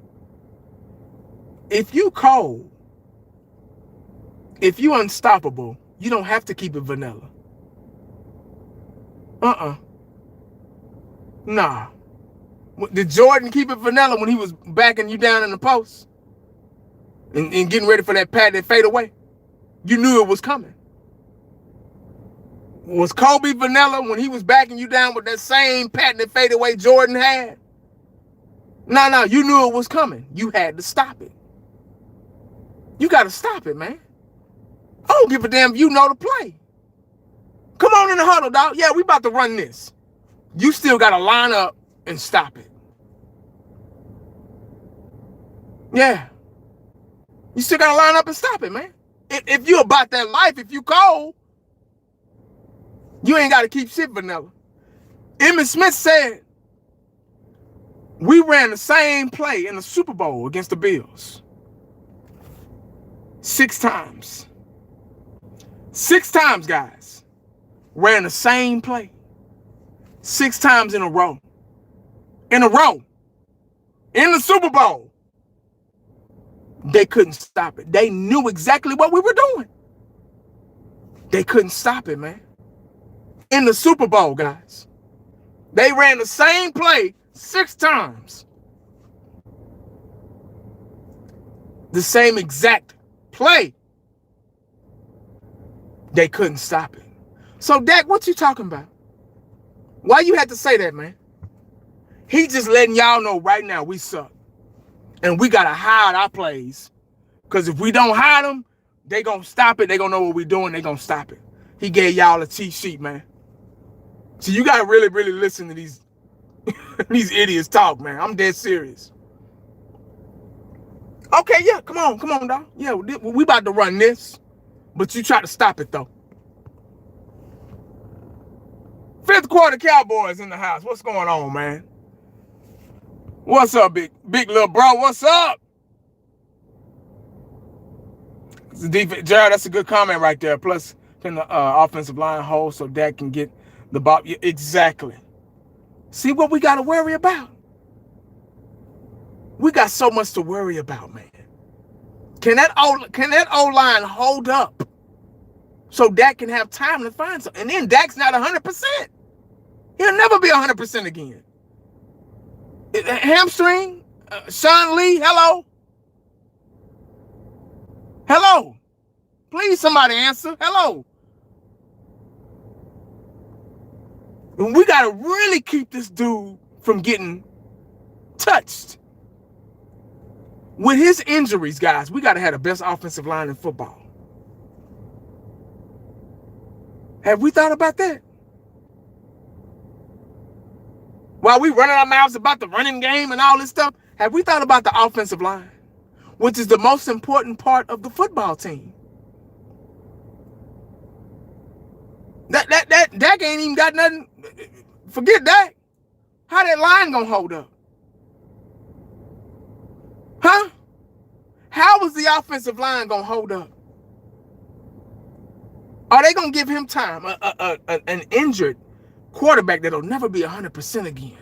[SPEAKER 1] If you cold, if you unstoppable, you don't have to keep it vanilla. Nah. Did Jordan keep it vanilla when he was backing you down in the post? And getting ready for that patented fadeaway? You knew it was coming. Was Kobe vanilla when he was backing you down with that same patented fadeaway Jordan had? No, you knew it was coming. You had to stop it. You got to stop it, man. I don't give a damn if you know the play. Come on in the huddle, dog. Yeah, we about to run this. You still got to line up and stop it. Yeah. You still got to line up and stop it, man. If you about that life, if you cold, you ain't got to keep shit vanilla. Emmitt Smith said, we ran the same play in the Super Bowl against the Bills. 6 times. 6 times, guys. Ran the same play. 6 times in a row. In a row. In the Super Bowl. They couldn't stop it. They knew exactly what we were doing. They couldn't stop it, man. In the Super Bowl, guys, they ran the same play 6 times. The same exact play. They couldn't stop it. So, Dak, what you talking about? Why you had to say that, man? He just letting y'all know right now we suck. And we got to hide our plays. Because if we don't hide them, they going to stop it. They going to know what we're doing. They going to stop it. He gave y'all a cheat sheet, man. So you got to really, really listen to these, these idiots talk, man. I'm dead serious. Okay, yeah, come on, dog. Yeah, we about to run this. But you try to stop it, though. 5th quarter Cowboys in the house. What's going on, man? What's up, big little bro? What's up? It's the defense. Jared, that's a good comment right there. Plus, can the offensive line hold so Dak can get the ball? Yeah, exactly. See what we got to worry about? We got so much to worry about, man. Can that O-line hold up so Dak can have time to find something? And then Dak's not 100%. He'll never be 100% again. Hamstring? Sean Lee, hello? Hello? Please, somebody answer. Hello? And we got to really keep this dude from getting touched. With his injuries, guys, we got to have the best offensive line in football. Have we thought about that? While we running our mouths about the running game and all this stuff, have we thought about the offensive line, which is the most important part of the football team? Dak ain't even got nothing. Forget that. How that line gonna hold up? Huh? How is the offensive line gonna hold up? Are they gonna give him time? An injured quarterback that'll never be 100% again.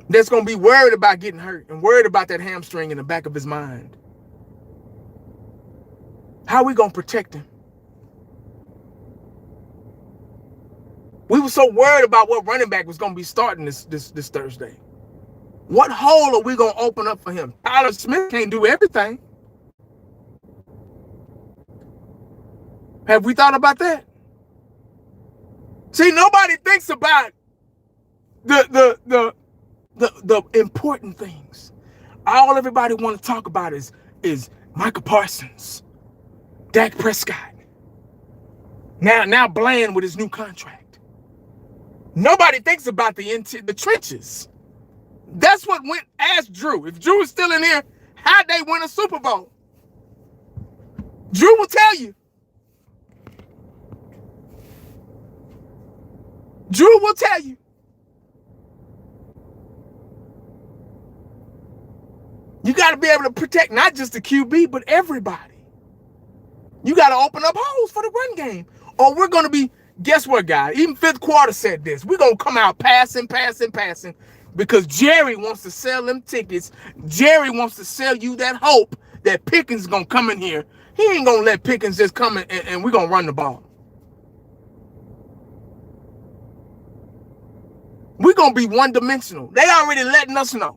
[SPEAKER 1] That's gonna be worried about getting hurt and worried about that hamstring in the back of his mind. How are we gonna protect him? We were so worried about what running back was gonna be starting this Thursday. What hole are we gonna open up for him? Tyler Smith can't do everything. Have we thought about that? See, nobody thinks about the important things. All everybody want to talk about is Michael Parsons, Dak Prescott. Now Bland with his new contract. Nobody thinks about the trenches. That's what went. Ask Drew. If Drew is still in here, how'd they win a Super Bowl? Drew will tell you. Drew will tell you. You got to be able to protect not just the QB, but everybody. You got to open up holes for the run game. Or we're going to be, guess what, guys? Even 5th quarter said this. We're going to come out passing, because Jerry wants to sell them tickets. Jerry wants to sell you that hope that Pickens is going to come in here. He ain't going to let Pickens just come in and we're going to run the ball. We're going to be one-dimensional. They already letting us know.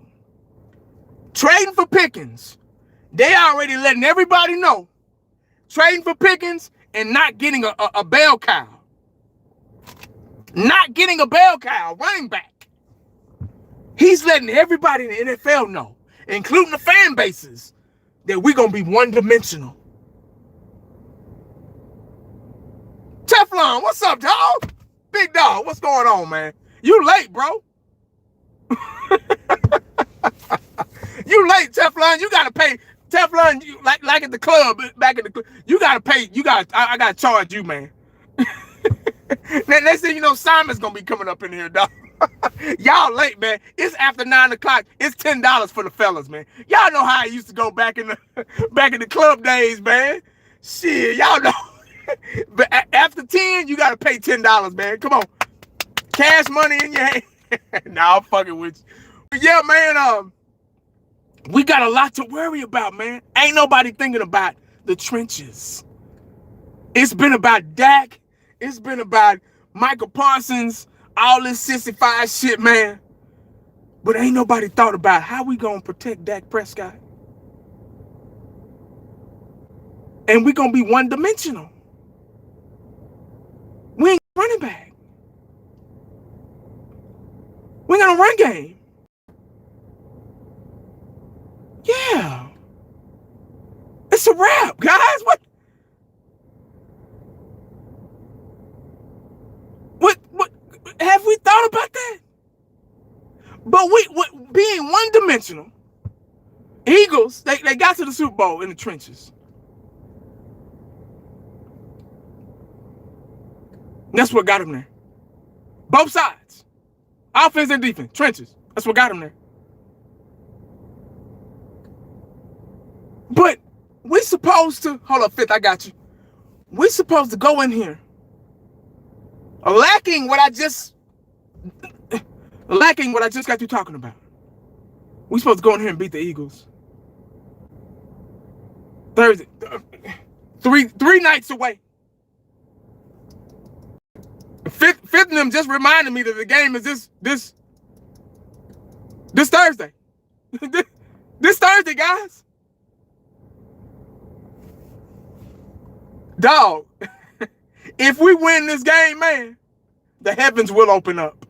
[SPEAKER 1] Trading for Pickens. They already letting everybody know. Trading for Pickens and not getting a bell cow. Not getting a bell cow, running back. He's letting everybody in the NFL know, including the fan bases, that we're going to be one-dimensional. Teflon, what's up, dog? Big dog, what's going on, man? You late, bro. You late, Teflon. You gotta pay. Teflon, you, like at the club, back at the club, you gotta pay. I gotta charge you, man. Next thing you know, Simon's gonna be coming up in here, dog. Y'all late, man. It's after 9 o'clock. It's $10 for the fellas, man. Y'all know how I used to go back in the club days, man. Shit, y'all know. But after 10, you gotta pay $10, man. Come on. Cash money in your hand. Nah, I'm fucking with you. But yeah, man, We got a lot to worry about, man. Ain't nobody thinking about the trenches. It's been about Dak. It's been about Michael Parsons, all this 65 shit, man. But ain't nobody thought about how we gonna protect Dak Prescott. And we gonna be one-dimensional. We ain't running back. We ain't got a run game. Yeah. It's a wrap, guys. What have we thought about that? But being one-dimensional, Eagles, they got to the Super Bowl in the trenches. That's what got them there. Both sides. Offense and defense. Trenches. That's what got them there. But we supposed to, hold up, Fifth, I got you. We supposed to go in here lacking what I just got you talking about. We supposed to go in here and beat the Eagles. Thursday. Three nights away. Fifth of them just reminded me that the game is this Thursday. This Thursday, guys. Dog, if we win this game, man, the heavens will open up.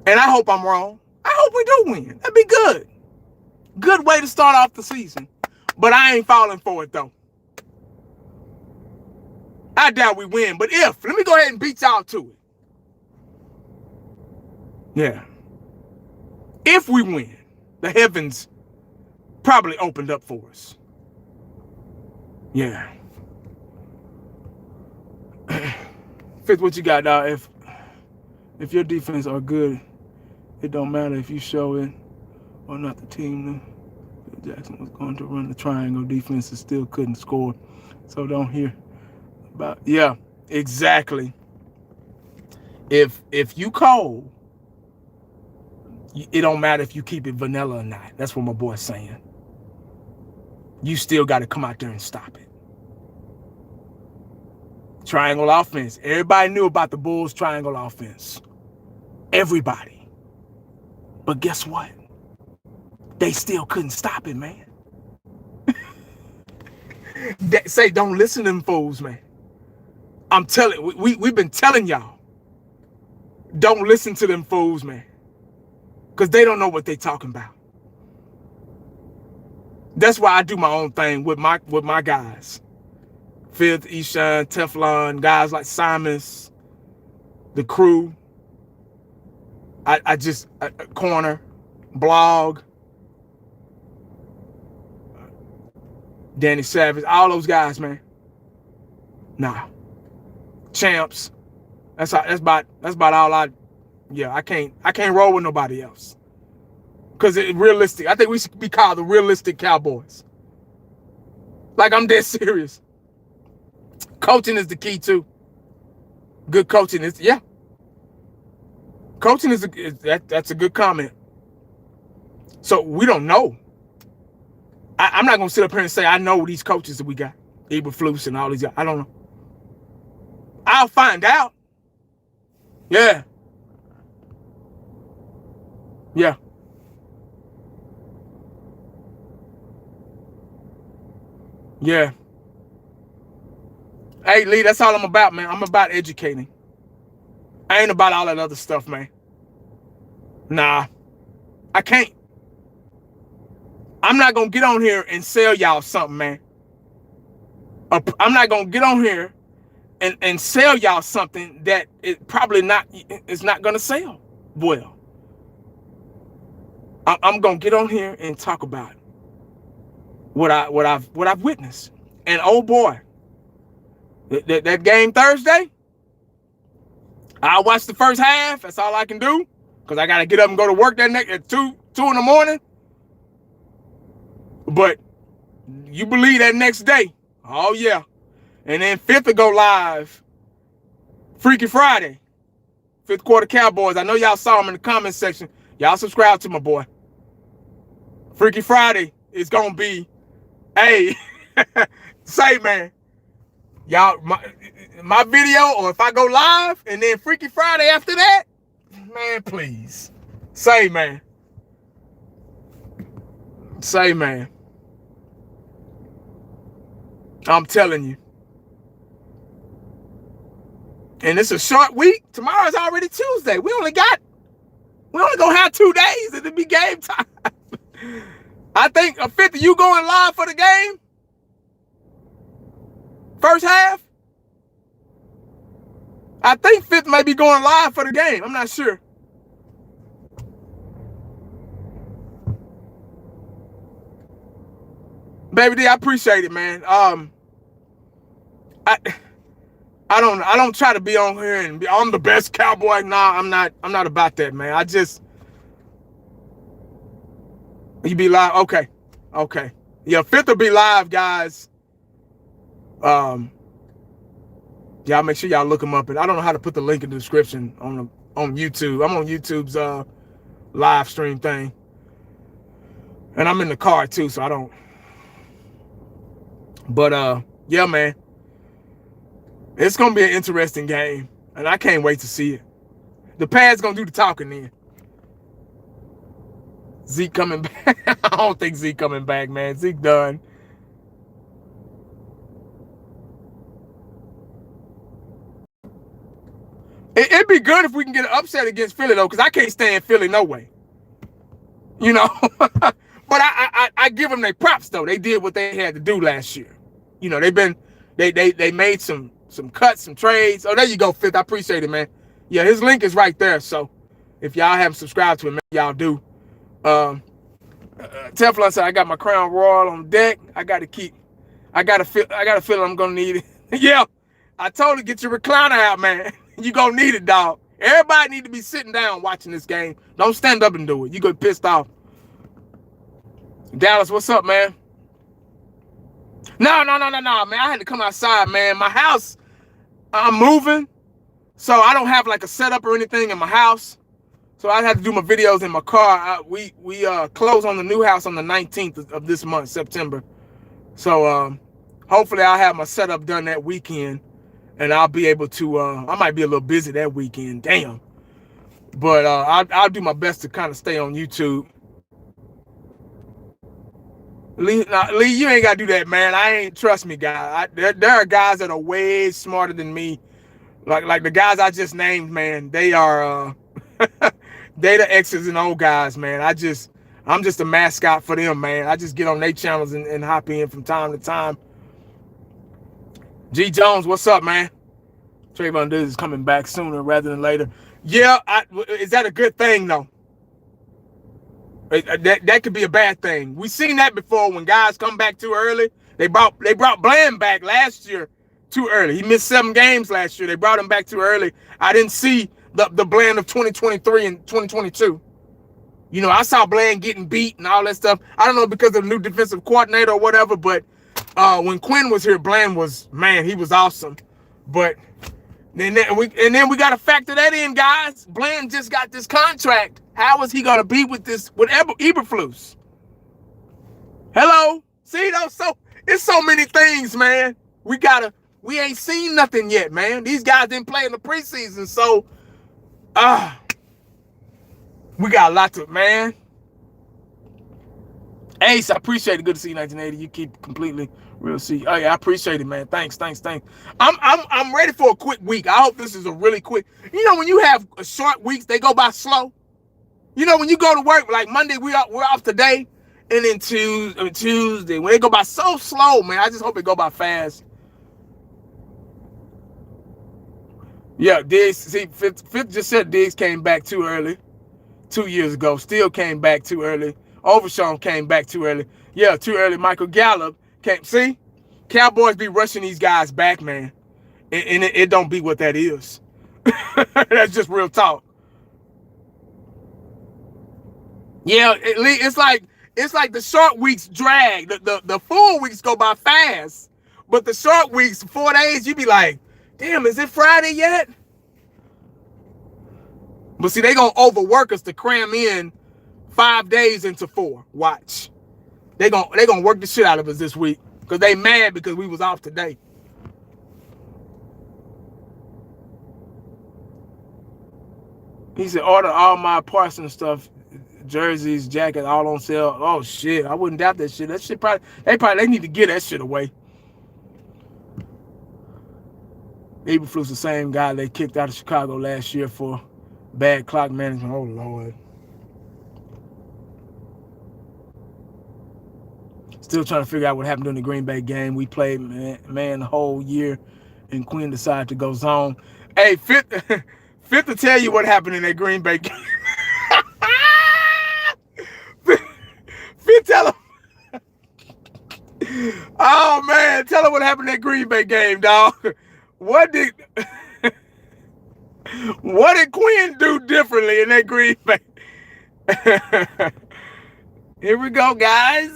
[SPEAKER 1] And I hope I'm wrong. I hope we do win. That'd be good. Good way to start off the season. But I ain't falling for it, though. I doubt we win, but let me go ahead and beat y'all to it. Yeah. If we win, the heavens probably opened up for us. Yeah. Fifth, what you got, dog? If your defense are good, it don't matter if you show it or not. The team, Jackson was going to run the triangle. Defenses still couldn't score. So don't hear about. Yeah, exactly. If you cold, it don't matter if you keep it vanilla or not. That's what my boy's saying. You still got to come out there and stop it. Triangle offense. Everybody knew about the Bulls' triangle offense. Everybody. But guess what? They still couldn't stop it, man. Say, don't listen to them fools, man. I'm telling, we've been telling y'all. Don't listen to them fools, man. Because they don't know what they talking about. That's why I do my own thing with my guys. Fifth, Eshan, Teflon, guys like Simons, the crew. I just corner, blog, Danny Savage, all those guys, man. Nah. Champs. That's about all I can't roll with nobody else. Cause it's realistic. I think we should be called the realistic Cowboys. Like, I'm dead serious. Coaching is the key too. Good coaching is, yeah. Coaching that's a good comment. So we don't know. I'm not gonna sit up here and say I know these coaches that we got, Eberflus and all these guys. I don't know. I'll find out. Yeah. Yeah. Yeah. Hey, Lee, that's all I'm about, man. I'm about educating. I ain't about all that other stuff, man. Nah. I can't. I'm not going to get on here and sell y'all something, man. I'm not going to get on here and sell y'all something that it's not going to sell well. I'm going to get on here and talk about what I've witnessed. And oh boy, that game Thursday, I'll watch the first half. That's all I can do, because I got to get up and go to work that next at 2 in the morning. But you believe that next day, oh yeah. And then Fifth will go live Freaky Friday, fifth quarter Cowboys. I know y'all saw them in the comment section. Y'all subscribe to my boy. Freaky Friday is gonna be, hey, say man, y'all my video, or if I go live and then Freaky Friday after that, man, please. Say man. Say man. I'm telling you. And it's a short week. Tomorrow's already Tuesday. We only gonna have 2 days. It'll be game time. I think a 50, you going live for the game? First half? I think 50 may be going live for the game. I'm not sure. Baby D, I appreciate it, man. I don't try to be on here and be, I'm the best Cowboy. Nah, I'm not about that, man. You be live, okay. Yeah, 5th will be live, guys. Y'all make sure y'all look them up, and I don't know how to put the link in the description on YouTube. I'm on YouTube's live stream thing, and I'm in the car too, so I don't. But yeah, man, it's gonna be an interesting game, and I can't wait to see it. The Pad's gonna do the talking then. Zeke coming back. I don't think Zeke coming back, man. Zeke done. It'd be good if we can get an upset against Philly, though, because I can't stand Philly no way. You know? But I give them their props, though. They did what they had to do last year. You know, they made some cuts, some trades. Oh, there you go, 5th. I appreciate it, man. Yeah, his link is right there. So if y'all haven't subscribed to him, y'all do. Teflon said I got my Crown Royal on deck. I got a feeling I'm gonna need it. Yeah, I told her get your recliner out, man. You gonna need it, dog. Everybody need to be sitting down watching this game. Don't stand up and do it. You get pissed off. Dallas, what's up, man? No, man. I had to come outside, man. My house, I'm moving, so I don't have like a setup or anything in my house. So I had to do my videos in my car. We close on the new house on the 19th of this month, September. So hopefully I'll have my setup done that weekend, and I'll be able to. I might be a little busy that weekend, damn. But I'll do my best to kind of stay on YouTube. Lee, you ain't gotta do that, man. Trust me, guys. There are guys that are way smarter than me. Like the guys I just named, man. They are they the X's and O guys, man. I'm just a mascot for them, man. I just get on their channels and hop in from time to time. G Jones, what's up, man? Trayvon Diggs is coming back sooner rather than later. Yeah, is that a good thing though? That could be a bad thing. We've seen that before when guys come back too early. They brought Bland back last year too early. He missed 7 games last year. They brought him back too early. I didn't see the Bland of 2023 and 2022. You know, I saw Bland getting beat and all that stuff. I don't know because of the new defensive coordinator or whatever, but when Quinn was here, Bland was, man, he was awesome. But then we got to factor that in, guys. Bland just got this contract. How is he gonna be with Eberflus? Hello? See, though, so it's so many things, man. We ain't seen nothing yet, man. These guys didn't play in the preseason, so we got a lot to, man. Ace, I appreciate it. Good to see you, 1980. You keep completely real. See, oh yeah, I appreciate it, man. Thanks. I'm ready for a quick week. I hope this is a really quick. You know, when you have short weeks, they go by slow. You know, when you go to work, like Monday, we're off today, and then Tuesday, when they go by so slow, man, I just hope it go by fast. Yeah, Diggs, see, Fifth just said Diggs came back too early 2 years ago. Still came back too early. Overshawn came back too early. Yeah, too early. Michael Gallup came. See, Cowboys be rushing these guys back, man, and it don't be what that is. That's just real talk. Yeah, it's like the short weeks drag. The full weeks go by fast, but the short weeks, 4 days, you be like, damn, is it Friday yet? But see, they gonna overwork us to cram in 5 days into 4. Watch. They gonna work the shit out of us this week because they mad because we was off today. He said, order all my parts and stuff, jerseys, jackets, all on sale. Oh shit, I wouldn't doubt that shit. That shit they need to get that shit away. Eberflus the same guy they kicked out of Chicago last year for bad clock management. Oh Lord. Still trying to figure out what happened during the Green Bay game. We played man the whole year, and Quinn decided to go zone. Hey, Fifth to tell you what happened in that Green Bay game. Fifth, tell him. Oh man, tell him what happened in that Green Bay game, dog. What did Quinn do differently in that Green Bay? Here we go, guys.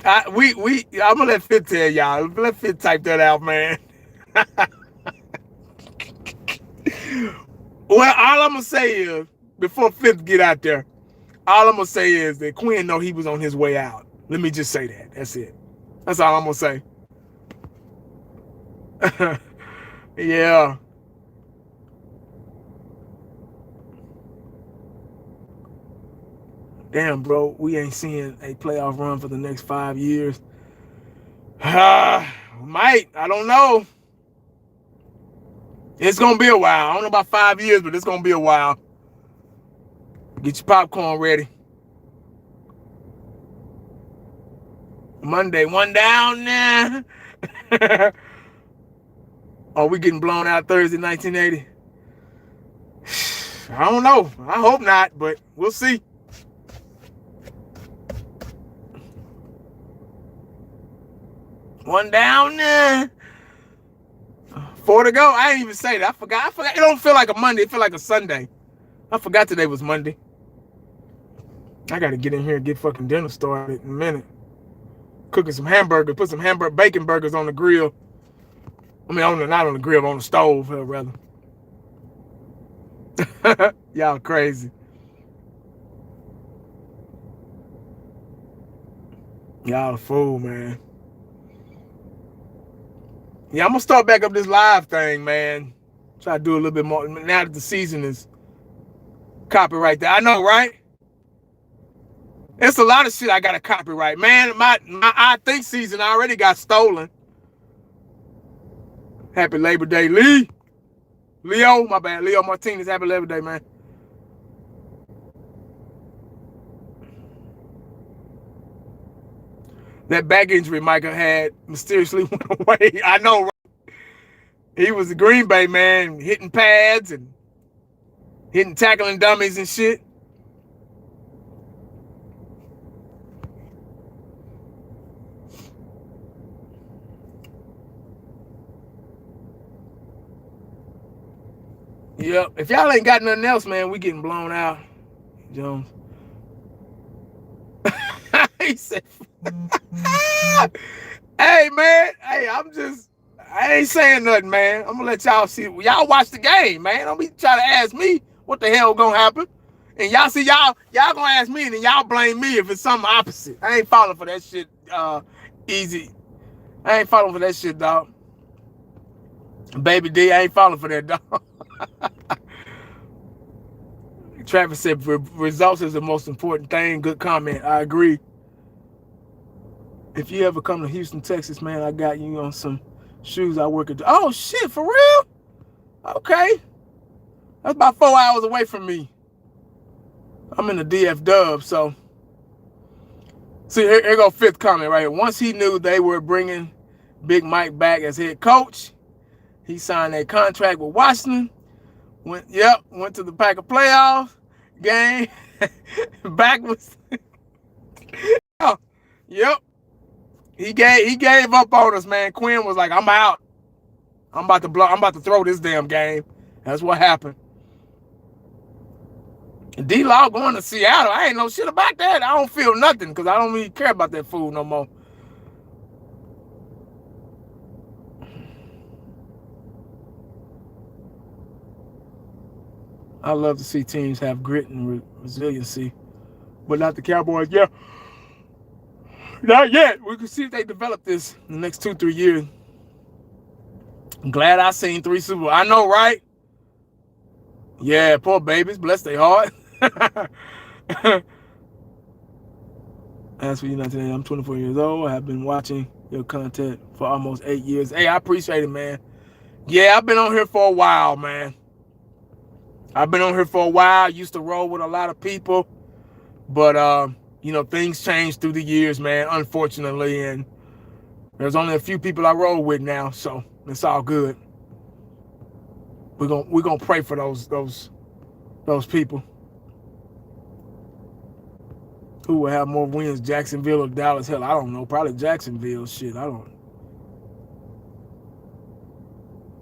[SPEAKER 1] I'm gonna let Fit tell y'all. Let Fit type that out, man. Well, all I'm gonna say is, before Fit get out there, all I'm gonna say is that Quinn know he was on his way out. Let me just say that. That's it. That's all I'm gonna say. Yeah. Damn, bro, we ain't seeing a playoff run for the next 5 years. Might. I don't know. It's going to be a while. I don't know about 5 years, but it's going to be a while. Get your popcorn ready. Monday, one down now. Are we getting blown out Thursday, 1980? I don't know. I hope not, but we'll see. One down there. 4 to go. I didn't even say that. I forgot. It don't feel like a Monday. It feel like a Sunday. I forgot today was Monday. I got to get in here and get fucking dinner started in a minute. Cooking some hamburgers. Put some bacon burgers on the grill. I mean, not on the grill, on the stove, rather. Y'all crazy. Y'all a fool, man. Yeah, I'm going to start back up this live thing, man. Try to do a little bit more now that the season is copyright there. I know, right? It's a lot of shit I got to copyright. Man, my I Think season already got stolen. Happy Labor Day, Leo, my bad. Leo Martinez, happy Labor Day, man. That back injury Micah had mysteriously went away. I know, right? He was a Green Bay man, hitting pads and tackling dummies and shit. Yep. If y'all ain't got nothing else, man, we getting blown out. Jones. He said, hey, man. Hey, I ain't saying nothing, man. I'm going to let y'all see. Y'all watch the game, man. Don't be trying to ask me what the hell going to happen. And y'all see, y'all going to ask me, and then y'all blame me if it's something opposite. I ain't falling for that shit easy. I ain't falling for that shit, dog. Baby D, I ain't falling for that, dog. Travis said results is the most important thing. Good comment. I agree. If you ever come to Houston, Texas, man, I got you on some shoes I work at. Oh, shit, for real? Okay. That's about 4 hours away from me. I'm in the DF Dub, so. See, here go fifth comment right here. Once he knew they were bringing Big Mike back as head coach, he signed a contract with Washington. Went to the Packer playoff game. Backwards. Yep. He gave up on us, man. Quinn was like, I'm out. I'm about to throw this damn game. That's what happened. D-Law going to Seattle. I ain't know shit about that. I don't feel nothing because I don't really care about that fool no more. I love to see teams have grit and resiliency. but not the Cowboys. Yeah, not yet. We can see if they develop this in the next 2-3 years. I'm glad I seen 3 Super Bowls. I know, right? Yeah, poor babies. Bless their heart. As for you not today, I'm 24 years old. I have been watching your content for almost 8 years. Hey, I appreciate it, man. Yeah, I've been on here for a while, man. I've been on here for a while. I used to roll with a lot of people. But, you know, things changed through the years, man, unfortunately. And there's only a few people I roll with now, so it's all good. We're gonna pray for those people. Who will have more wins, Jacksonville or Dallas? Hell, I don't know. Probably Jacksonville. Shit, I don't.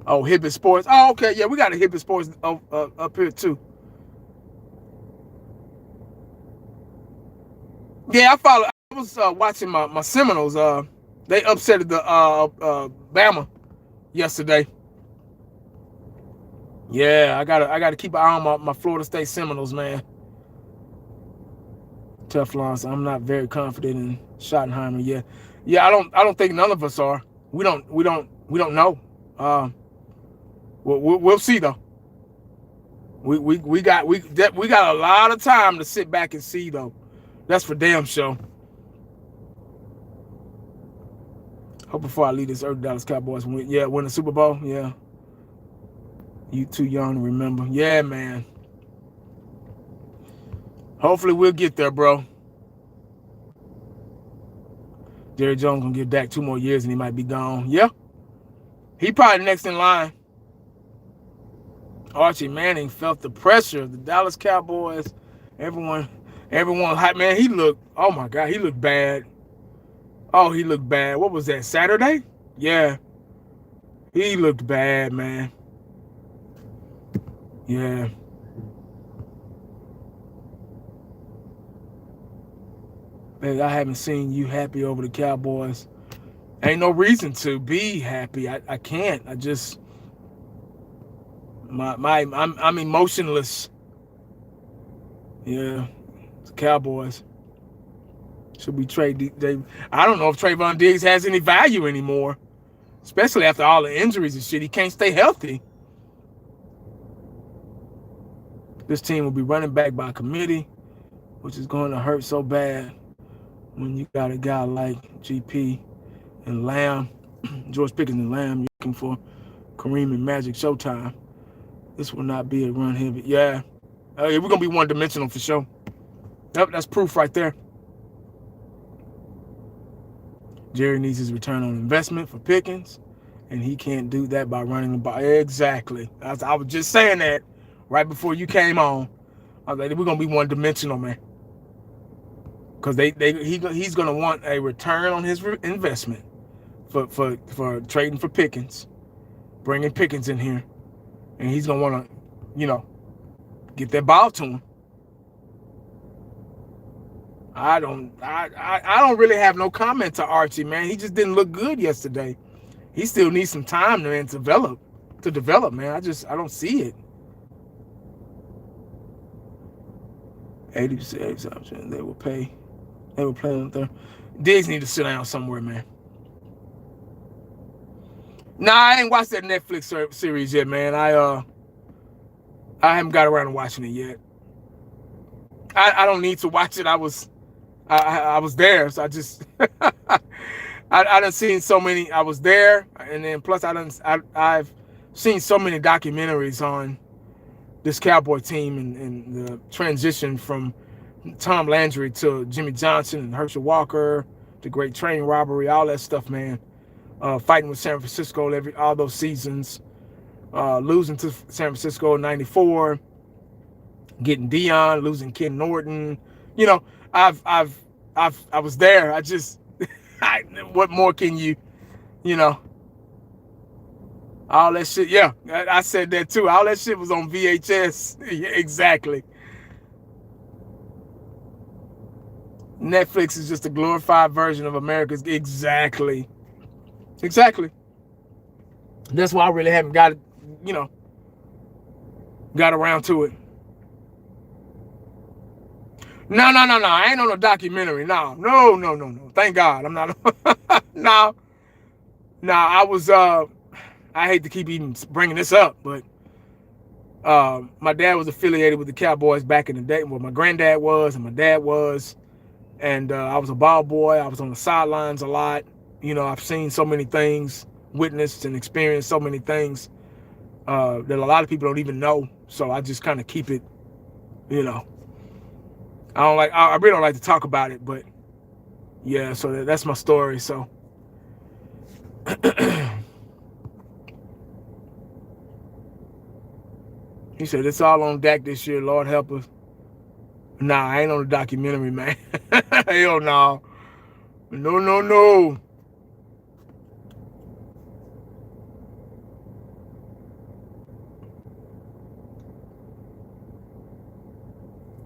[SPEAKER 1] Oh, Hibbett Sports. Oh, okay. Yeah, we got a Hibbett Sports up here too. Yeah, I was watching my Seminoles. They upset the Bama yesterday. Yeah, I gotta keep an eye on my Florida State Seminoles, man. Tough loss. I'm not very confident in Schottenheimer yet. Yeah, I don't think none of us are. We don't know. We'll see though. We got a lot of time to sit back and see though. That's for damn sure. Hope before I leave this earth, Dallas Cowboys win the Super Bowl. Yeah. You too young to remember. Yeah, man. Hopefully we'll get there, bro. Jerry Jones gonna give Dak 2 more years and he might be gone. Yeah. He probably next in line. Archie Manning felt the pressure of the Dallas Cowboys. Everyone hype, man. He looked, oh my God, he looked bad. Oh, he looked bad. What was that, Saturday? Yeah. He looked bad, man. Yeah. Man, I haven't seen you happy over the Cowboys. Ain't no reason to be happy. I can't. I just I'm emotionless. Yeah. It's the Cowboys. Should we trade Dave? I don't know if Trayvon Diggs has any value anymore. Especially after all the injuries and shit. He can't stay healthy. This team will be running back by committee, which is going to hurt so bad when you got a guy like GP and Lamb, George Pickens and Lamb, you're looking for Kareem and Magic Showtime. This will not be a run heavy. Yeah. We're going to be one-dimensional for sure. Yep, that's proof right there. Jerry needs his return on investment for Pickens, and he can't do that by running the ball. Exactly. I was just saying that right before you came on. I was like, we're going to be one-dimensional, man. Because he's going to want a return on his investment for trading for Pickens, bringing Pickens in here. And he's going to want to, get that ball to him. I don't really have no comment to Archie, man. He just didn't look good yesterday. He still needs some time to develop, man. I don't see it. 80% they will play on third. Diggs need to sit down somewhere, man. Nah, I ain't watched that Netflix series yet, man. I haven't got around to watching it yet. I don't need to watch it. I was there, so I just I done seen so many. I was there, and then plus I've seen so many documentaries on this Cowboy team and the transition from Tom Landry to Jimmy Johnson and Herschel Walker, the great train robbery, all that stuff, man. Fighting with San Francisco all those seasons, losing to San Francisco in '94, getting Dion, losing Ken Norton. I was there. I just, what more can you, all that shit. Yeah, I said that too. All that shit was on VHS. Yeah, exactly. Netflix is just a glorified version of America's. Exactly. That's why I really haven't got around to it. No, no, no, no. I ain't on a documentary. No, no, no, no, no. Thank God, I'm not. No, no. I was. I hate to keep even bringing this up, but my dad was affiliated with the Cowboys back in the day. Well, my granddad was, and my dad was, and I was a ball boy. I was on the sidelines a lot. You know, I've seen so many things, witnessed and experienced so many things that a lot of people don't even know. So I just kind of keep it, you know. I really don't like to talk about it, but yeah. So that's my story. So. He said, it's all on Dak this year. Lord help us. Nah, I ain't on the documentary, man. Hell no. No, no, no.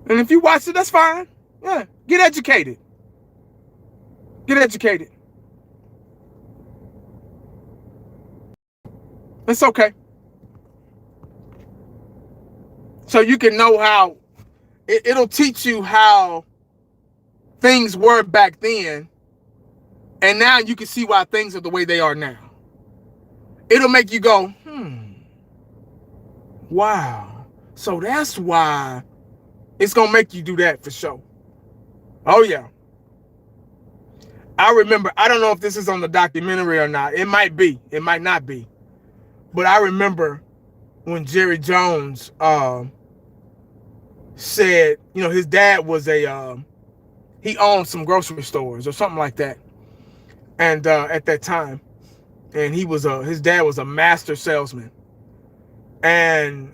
[SPEAKER 1] And if you watch it, that's fine. Yeah, get educated. Get educated. It's okay. So you can know how, it'll teach you how things were back then. And now you can see why things are the way they are now. It'll make you go, wow. So that's why it's going to make you do that for sure. Oh, yeah. I remember, I don't know if this is on the documentary or not. It might be. It might not be. But I remember when Jerry Jones said, you know, his dad was he owned some grocery stores or something like that. And at that time, and his dad was a master salesman. And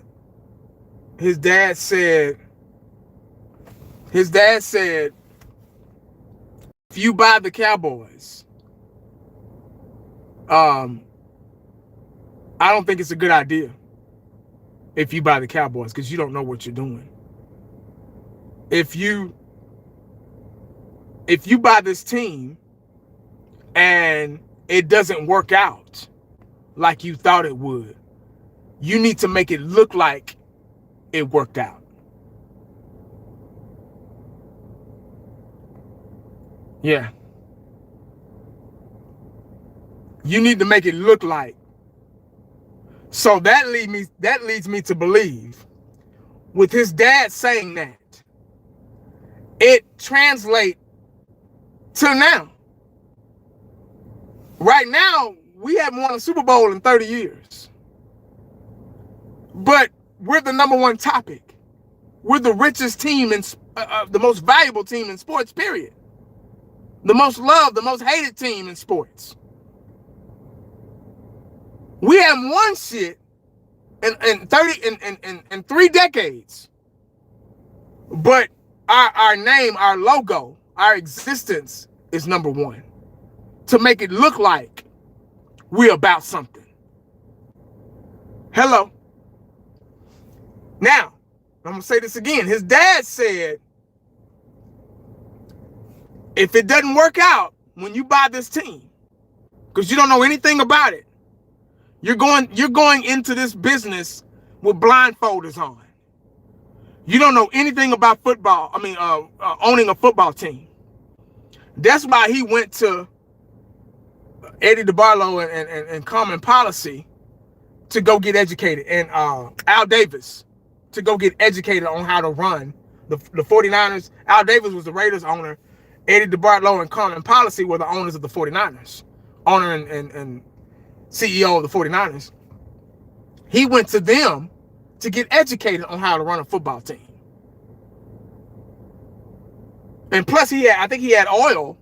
[SPEAKER 1] his dad said, if you buy the Cowboys, I don't think it's a good idea if you buy the Cowboys, because you don't know what you're doing. If you buy this team and it doesn't work out like you thought it would, you need to make it look like it worked out. Yeah. You need to make it look like. So that leads me to believe, with his dad saying that, it translates to now. Right now, we haven't won a Super Bowl in 30 years. But we're the number one topic. We're the richest team and the most valuable team in sports, period. The most loved, the most hated team in sports. We haven't won shit in 3 decades. But our name, our logo, our existence is number one. To make it look like we're about something. Hello. Now, I'm going to say this again. His dad said, if it doesn't work out when you buy this team, because you don't know anything about it, you're going into this business with blindfolders on. You don't know anything about football. Owning a football team. That's why he went to Eddie DeBarlo and Common Policy to go get educated, and Al Davis to go get educated on how to run the 49ers. Al Davis was the Raiders owner. Eddie DeBarlo and Common Policy were the owners of the 49ers. Owner and CEO of the 49ers. He went to them to get educated on how to run a football team. And plus I think he had oil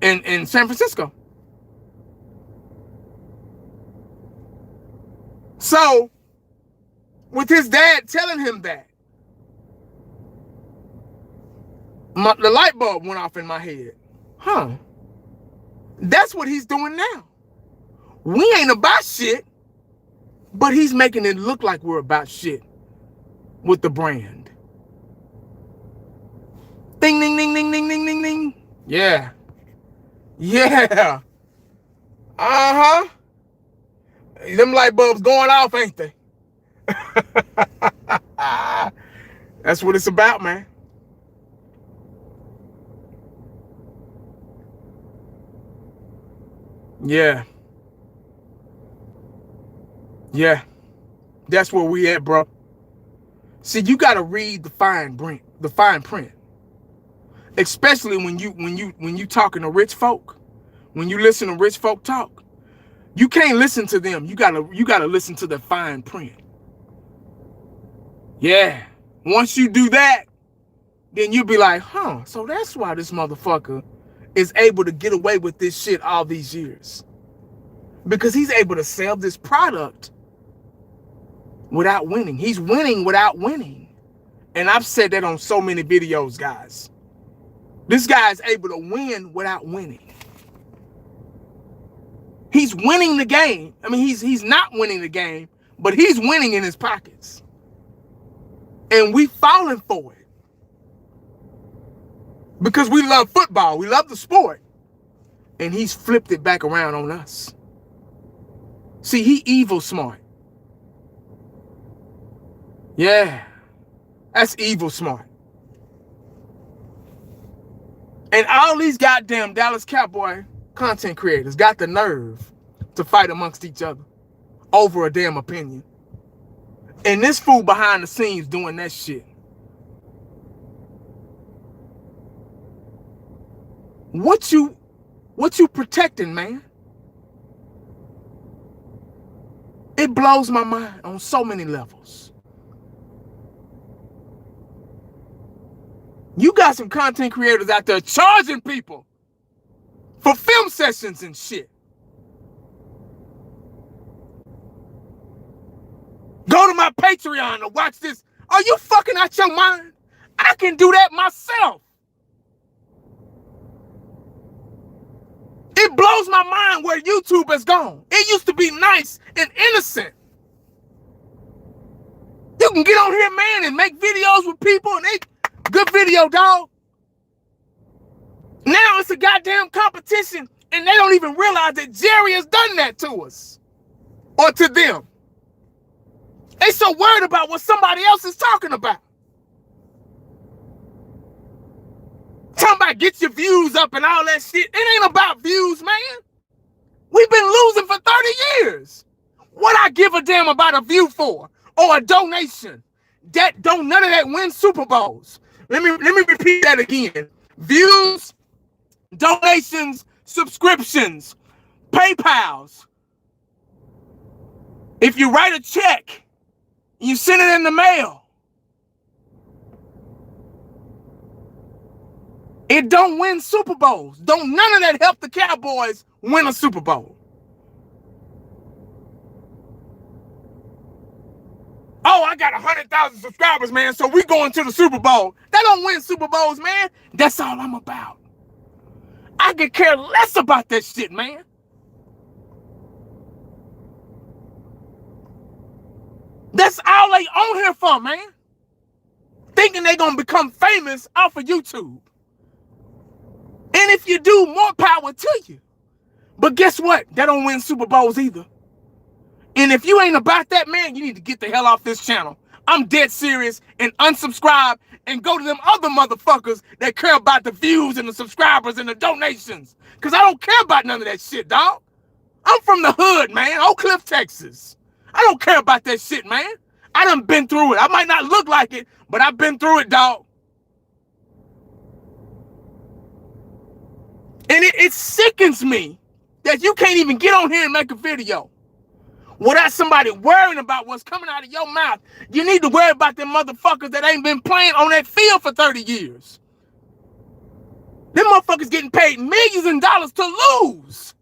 [SPEAKER 1] in San Francisco. So, with his dad telling him that, the light bulb went off in my head. That's what he's doing now. We ain't about shit, but he's making it look like we're about shit with the brand. Ding, ding, ding, ding, ding, ding, ding, ding. Yeah. Yeah. Uh-huh. Them light bulbs going off, ain't they? That's what it's about, man. Yeah. Yeah. That's where we at, bro. See, you gotta read the fine print. Especially when you talking to rich folk. When you listen to rich folk talk, you can't listen to them. You gotta listen to the fine print. Yeah. Once you do that, then you'll be like, huh, so that's why this motherfucker is able to get away with this shit all these years. Because he's able to sell this product without winning. He's winning without winning. And I've said that on so many videos, guys. This guy is able to win without winning. He's winning the game. I mean, he's not winning the game, but he's winning in his pockets. And we falling for it. Because we love football. We love the sport. And he's flipped it back around on us. See, he evil smart. Yeah. That's evil smart. And all these goddamn Dallas Cowboy content creators got the nerve to fight amongst each other over a damn opinion. And this fool behind the scenes doing that shit. What you protecting, man? It blows my mind on so many levels. You got some content creators out there charging people for film sessions and shit. Go to my Patreon to watch this. Are you fucking out your mind? I can do that myself. It blows my mind where YouTube has gone. It used to be nice and innocent. You can get on here, man, and make videos with people, and they good video, dog. Now it's a goddamn competition, and they don't even realize that Jerry has done that to us or to them. They so worried about what somebody else is talking about. Talking about get your views up and all that shit. It ain't about views, man. We've been losing for 30 years. What I give a damn about a view for or a donation? That don't none of that win Super Bowls. Let me repeat that again. Views, donations, subscriptions, PayPals. If you write a check, you send it in the mail. It don't win Super Bowls. Don't none of that help the Cowboys win a Super Bowl. Oh, I got 100,000 subscribers, man, so we going to the Super Bowl. That don't win Super Bowls, man. That's all I'm about. I could care less about that shit, man. That's all they on here for, man. Thinking they gonna become famous off of YouTube. And if you do, more power to you. But guess what? That don't win Super Bowls either. And if you ain't about that, man, you need to get the hell off this channel. I'm dead serious, and unsubscribe and go to them other motherfuckers that care about the views and the subscribers and the donations. Because I don't care about none of that shit, dog. I'm from the hood, man. Oak Cliff, Texas. I don't care about that shit, man. I done been through it. I might not look like it, but I've been through it, dog. And it sickens me that you can't even get on here and make a video without somebody worrying about what's coming out of your mouth. You need to worry about them motherfuckers that ain't been playing on that field for 30 years. Them motherfuckers getting paid millions of dollars to lose.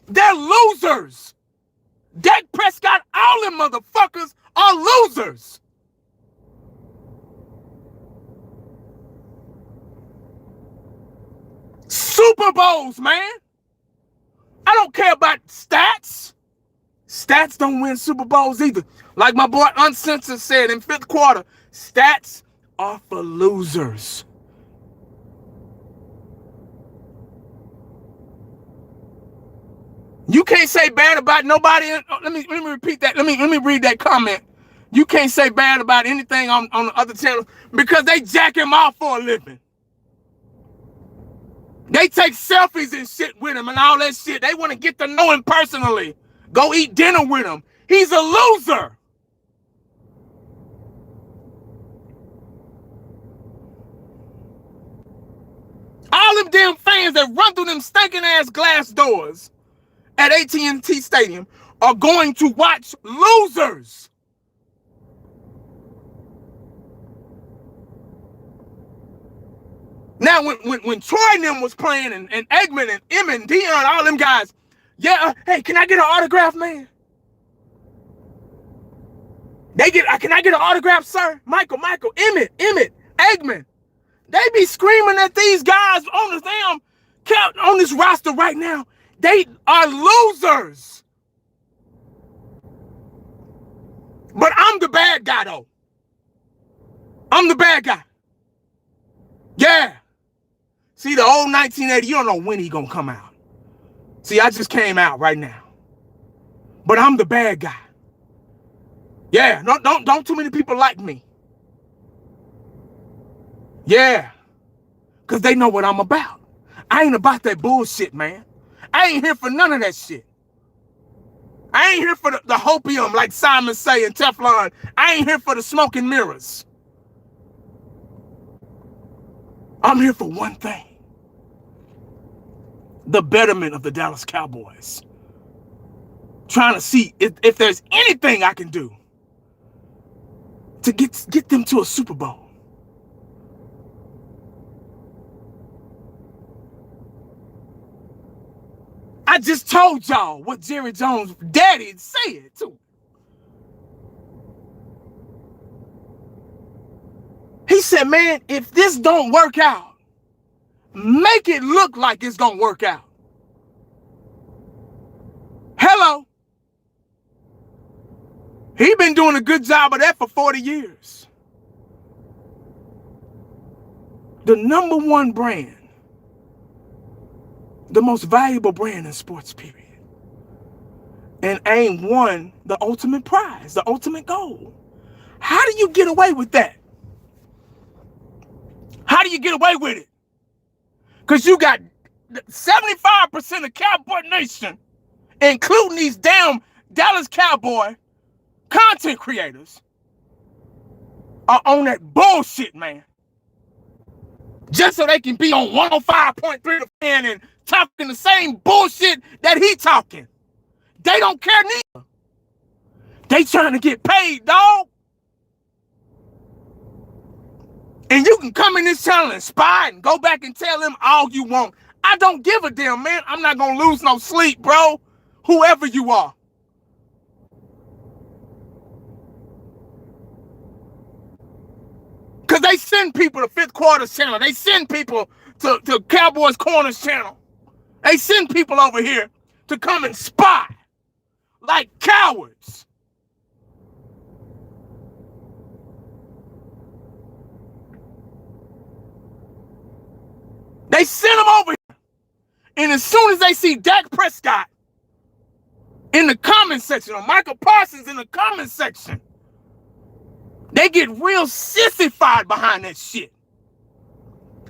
[SPEAKER 1] They're losers. Dak Prescott, all them motherfuckers are losers. Super Bowls, man. I don't care about stats. Stats don't win Super Bowls either. Like my boy Uncensored said in 5th quarter, stats are for losers. You can't say bad about nobody. Let me repeat that. Let me read that comment. You can't say bad about anything on the other channel because they jack him off for a living. They take selfies and shit with him and all that shit. They want to get to know him personally. Go eat dinner with him. He's a loser. All them damn fans that run through them stinking ass glass doors at AT&T Stadium are going to watch losers. Now, when Troy and them was playing and Eggman and Emmett and Dion, all them guys, yeah, hey, can I get an autograph, man? Can I get an autograph, sir? Michael, Emmett, Eggman. They be screaming at these guys on the damn on this roster right now. They are losers. But I'm the bad guy, though. I'm the bad guy. Yeah. See, the old 1980, you don't know when he gonna come out. See, I just came out right now. But I'm the bad guy. Yeah, don't too many people like me. Yeah. Because they know what I'm about. I ain't about that bullshit, man. I ain't here for none of that shit. I ain't here for the hopium like Simon say and Teflon. I ain't here for the smoke and mirrors. I'm here for one thing. The betterment of the Dallas Cowboys. Trying to see if there's anything I can do to get them to a Super Bowl. I just told y'all what Jerry Jones' daddy said too. He said, man, if this don't work out, make it look like it's gonna work out. Hello. He been doing a good job of that for 40 years. The number one brand, the most valuable brand in sports, period. And ain't won the ultimate prize, the ultimate goal. How do you get away with that? How do you get away with it? Because you got 75% of Cowboy Nation, including these damn Dallas Cowboy content creators, are on that bullshit, man. Just so they can be on 105.3 The Fan and talking the same bullshit that he talking. They don't care neither. They trying to get paid, dog. And you can come in this channel and spy and go back and tell them all you want. I don't give a damn, man. I'm not going to lose no sleep, bro. Whoever you are. Because they send people to Fifth Quarters channel. They send people to Cowboys Corners channel. They send people over here to come and spy like cowards. They send them over here. And as soon as they see Dak Prescott in the comment section, or Michael Parsons in the comment section, they get real sissified behind that shit.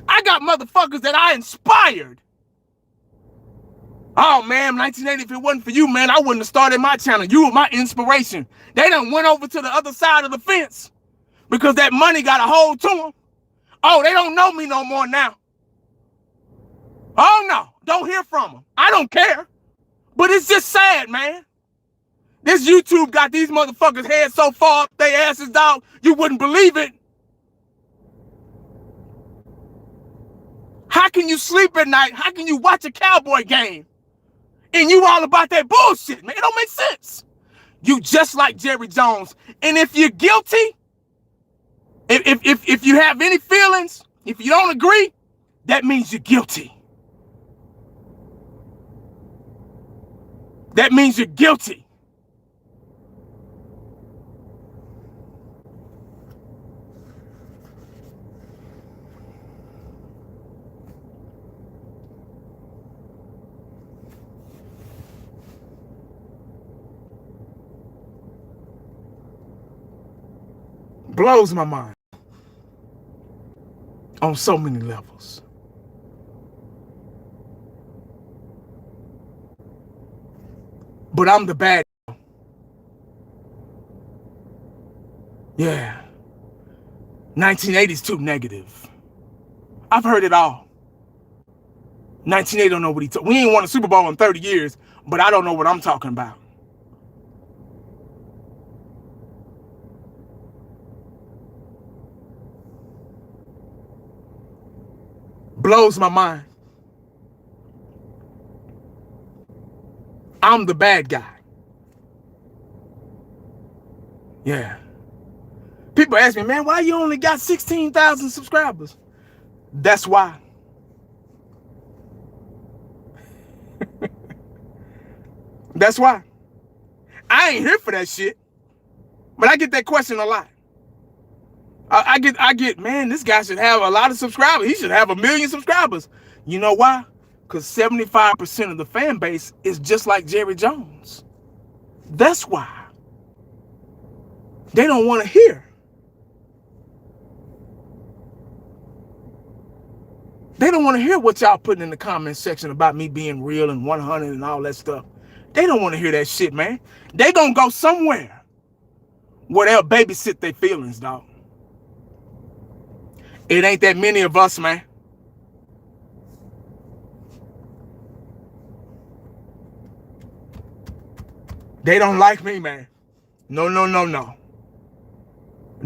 [SPEAKER 1] I got motherfuckers that I inspired. Oh, man, 1980, if it wasn't for you, man, I wouldn't have started my channel. You were my inspiration. They done went over to the other side of the fence because that money got a hold to them. Oh, they don't know me no more now. Oh, no, don't hear from them. I don't care. But it's just sad, man. This YouTube got these motherfuckers' heads so far up their asses, dog, you wouldn't believe it. How can you sleep at night? How can you watch a Cowboy game? And you all about that bullshit, man. It don't make sense. You just like Jerry Jones. And if you're guilty, if you have any feelings, if you don't agree, that means you're guilty. That means you're guilty. Blows my mind on so many levels. but I'm the bad. Yeah. 1980's too negative. I've heard it all. 1980 don't know what he we ain't won a Super Bowl in 30 years, but I don't know what I'm talking about. Blows my mind. I'm the bad guy. Yeah. People ask me, man, why you only got 16,000 subscribers? That's why. That's why. I ain't here for that shit. But I get that question a lot. I get, man, this guy should have a lot of subscribers. He should have 1 million subscribers. You know why? Because 75% of the fan base is just like Jerry Jones. That's why. They don't want to hear. They don't want to hear what y'all putting in the comment section about me being real and 100 and all that stuff. They don't want to hear that shit, man. They gonna go somewhere where they'll babysit their feelings, dog. It ain't that many of us, man. They don't like me, man. No.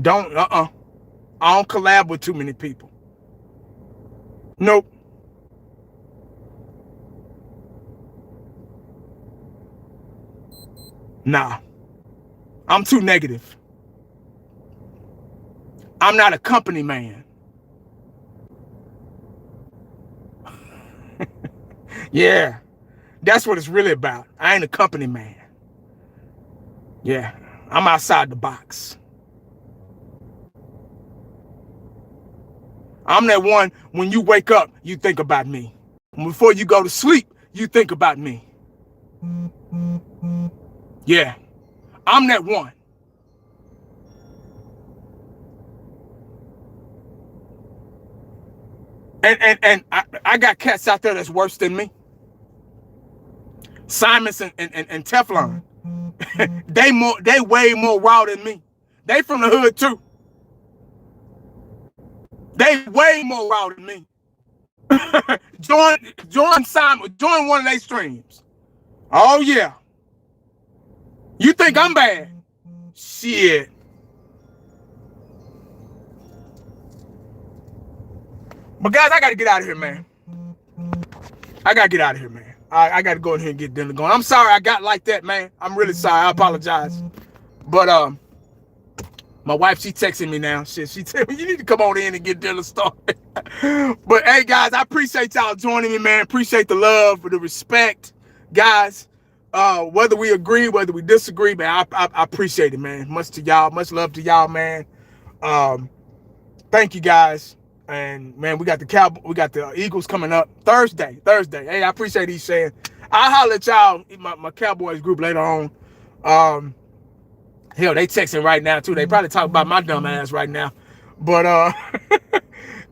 [SPEAKER 1] Don't, I don't collab with too many people. Nope. Nah. I'm too negative. I'm not a company man. Yeah. That's what it's really about. I ain't a company man. Yeah. I'm outside the box. I'm that one, when you wake up, you think about me. Before you go to sleep, you think about me. Yeah. I'm that one. And I got cats out there that's worse than me. Simons and Teflon. They way more raw than me. They from the hood too. They way more raw than me. join Simon, join one of their streams. Oh yeah. You think I'm bad? Shit. But guys, I gotta get out of here, man. I gotta get out of here, man. I gotta go in here and get dinner going. I'm sorry I got like that, man. I'm really sorry. I apologize. But my wife, she texting me now. She tell me you need to come on in and get dinner started. But hey, guys, I appreciate y'all joining me, man. Appreciate the love, the respect, guys. Whether we agree, whether we disagree, man, I appreciate it, man. Much to y'all, much love to y'all, man. Thank you, guys. And man, we got the Eagles coming up Thursday. Hey, I appreciate these saying. I'll holler at y'all in my Cowboys group later on. Hell, they texting right now too. They probably talk about my dumb ass right now. But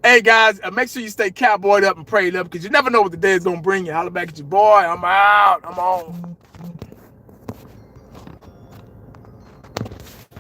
[SPEAKER 1] hey guys, make sure you stay cowboyed up and prayed up, because you never know what the day is gonna bring you. Holler back at your boy. I'm out. I'm on.